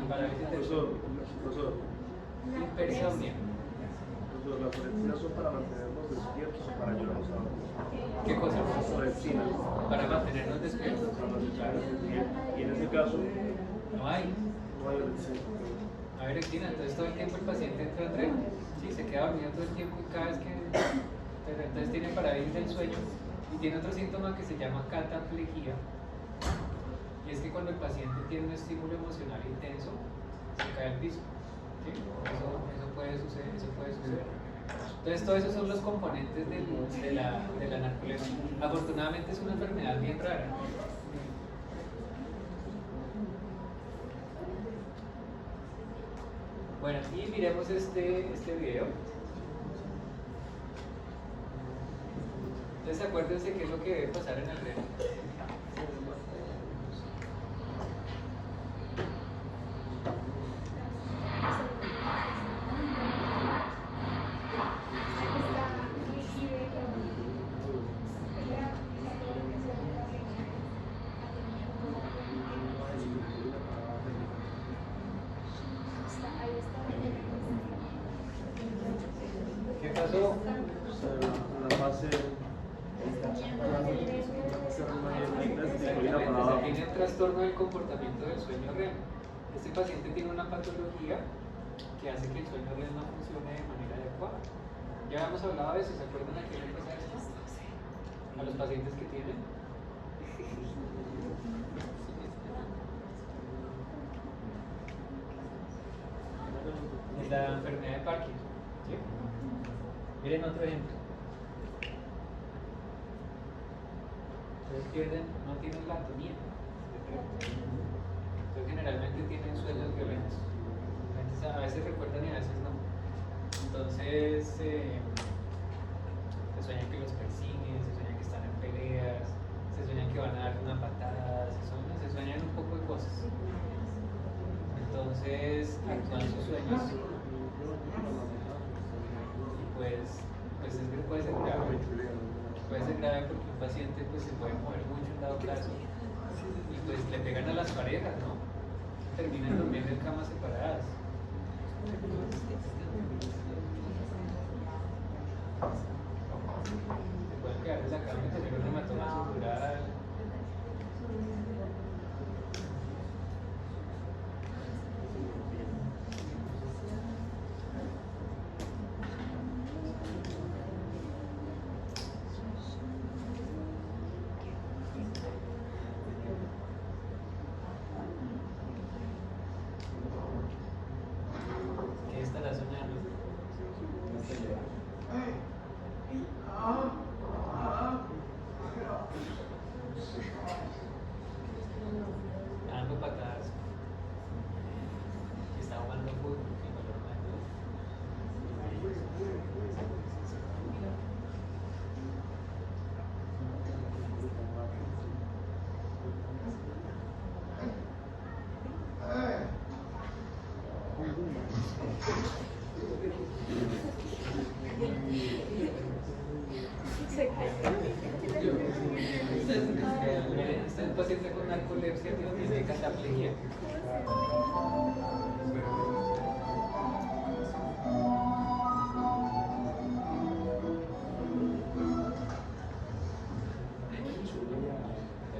Parálisis del sueño. Profesor, Hipersomnia. las orexínas son para mantenernos despiertos o para ayudarnos a dormir. ¿Qué cosa? Orexínas. Para mantenernos despiertos. Y en ese caso, No hay. no hay orexina. A ver, Cristina, entonces todo el tiempo el paciente entra en REM. Sí, se queda dormido todo el tiempo y cada vez que. Pero entonces tiene parálisis del sueño y tiene otro síntoma que se llama cataplejía. Y es que cuando el paciente tiene un estímulo emocional intenso, se cae al piso. ¿Sí? Eso puede suceder. Entonces, todos esos son los componentes de la narcolepsia. Afortunadamente, es una enfermedad bien rara. Bueno, y miremos este video. Entonces, acuérdense qué es lo que debe pasar en el REM. ¿Qué pasó? La fase Tiene un trastorno del comportamiento del sueño REM. Este paciente tiene una patología que hace que el sueño REM no funcione de manera adecuada. Ya habíamos hablado de eso, ¿se acuerdan a qué le pasa esto? A los pacientes que tienen. Es la enfermedad de Parkinson. ¿Sí? Miren otro ejemplo. Ustedes no tienen la atonía. Entonces generalmente tienen sueños violentos. Entonces, a veces recuerdan y a veces no. Entonces se sueñan que los persiguen, se sueñan que están en peleas, se sueñan que van a dar una patada, se sueñan un poco de cosas. Entonces actúan sus sueños y pues puede ser grave. Puede ser grave porque un paciente pues se puede mover mucho en dado caso y pues le pegan a las parejas, ¿no? Terminan durmiendo en camas separadas. Se pueden quedar en la cama y tener un hematoma sutural. ¿Qué estará soñando? Dando patadas. Está jugando fútbol. Este paciente con narcolepsia tiene cataplejía.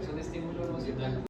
Es un estímulo emocional.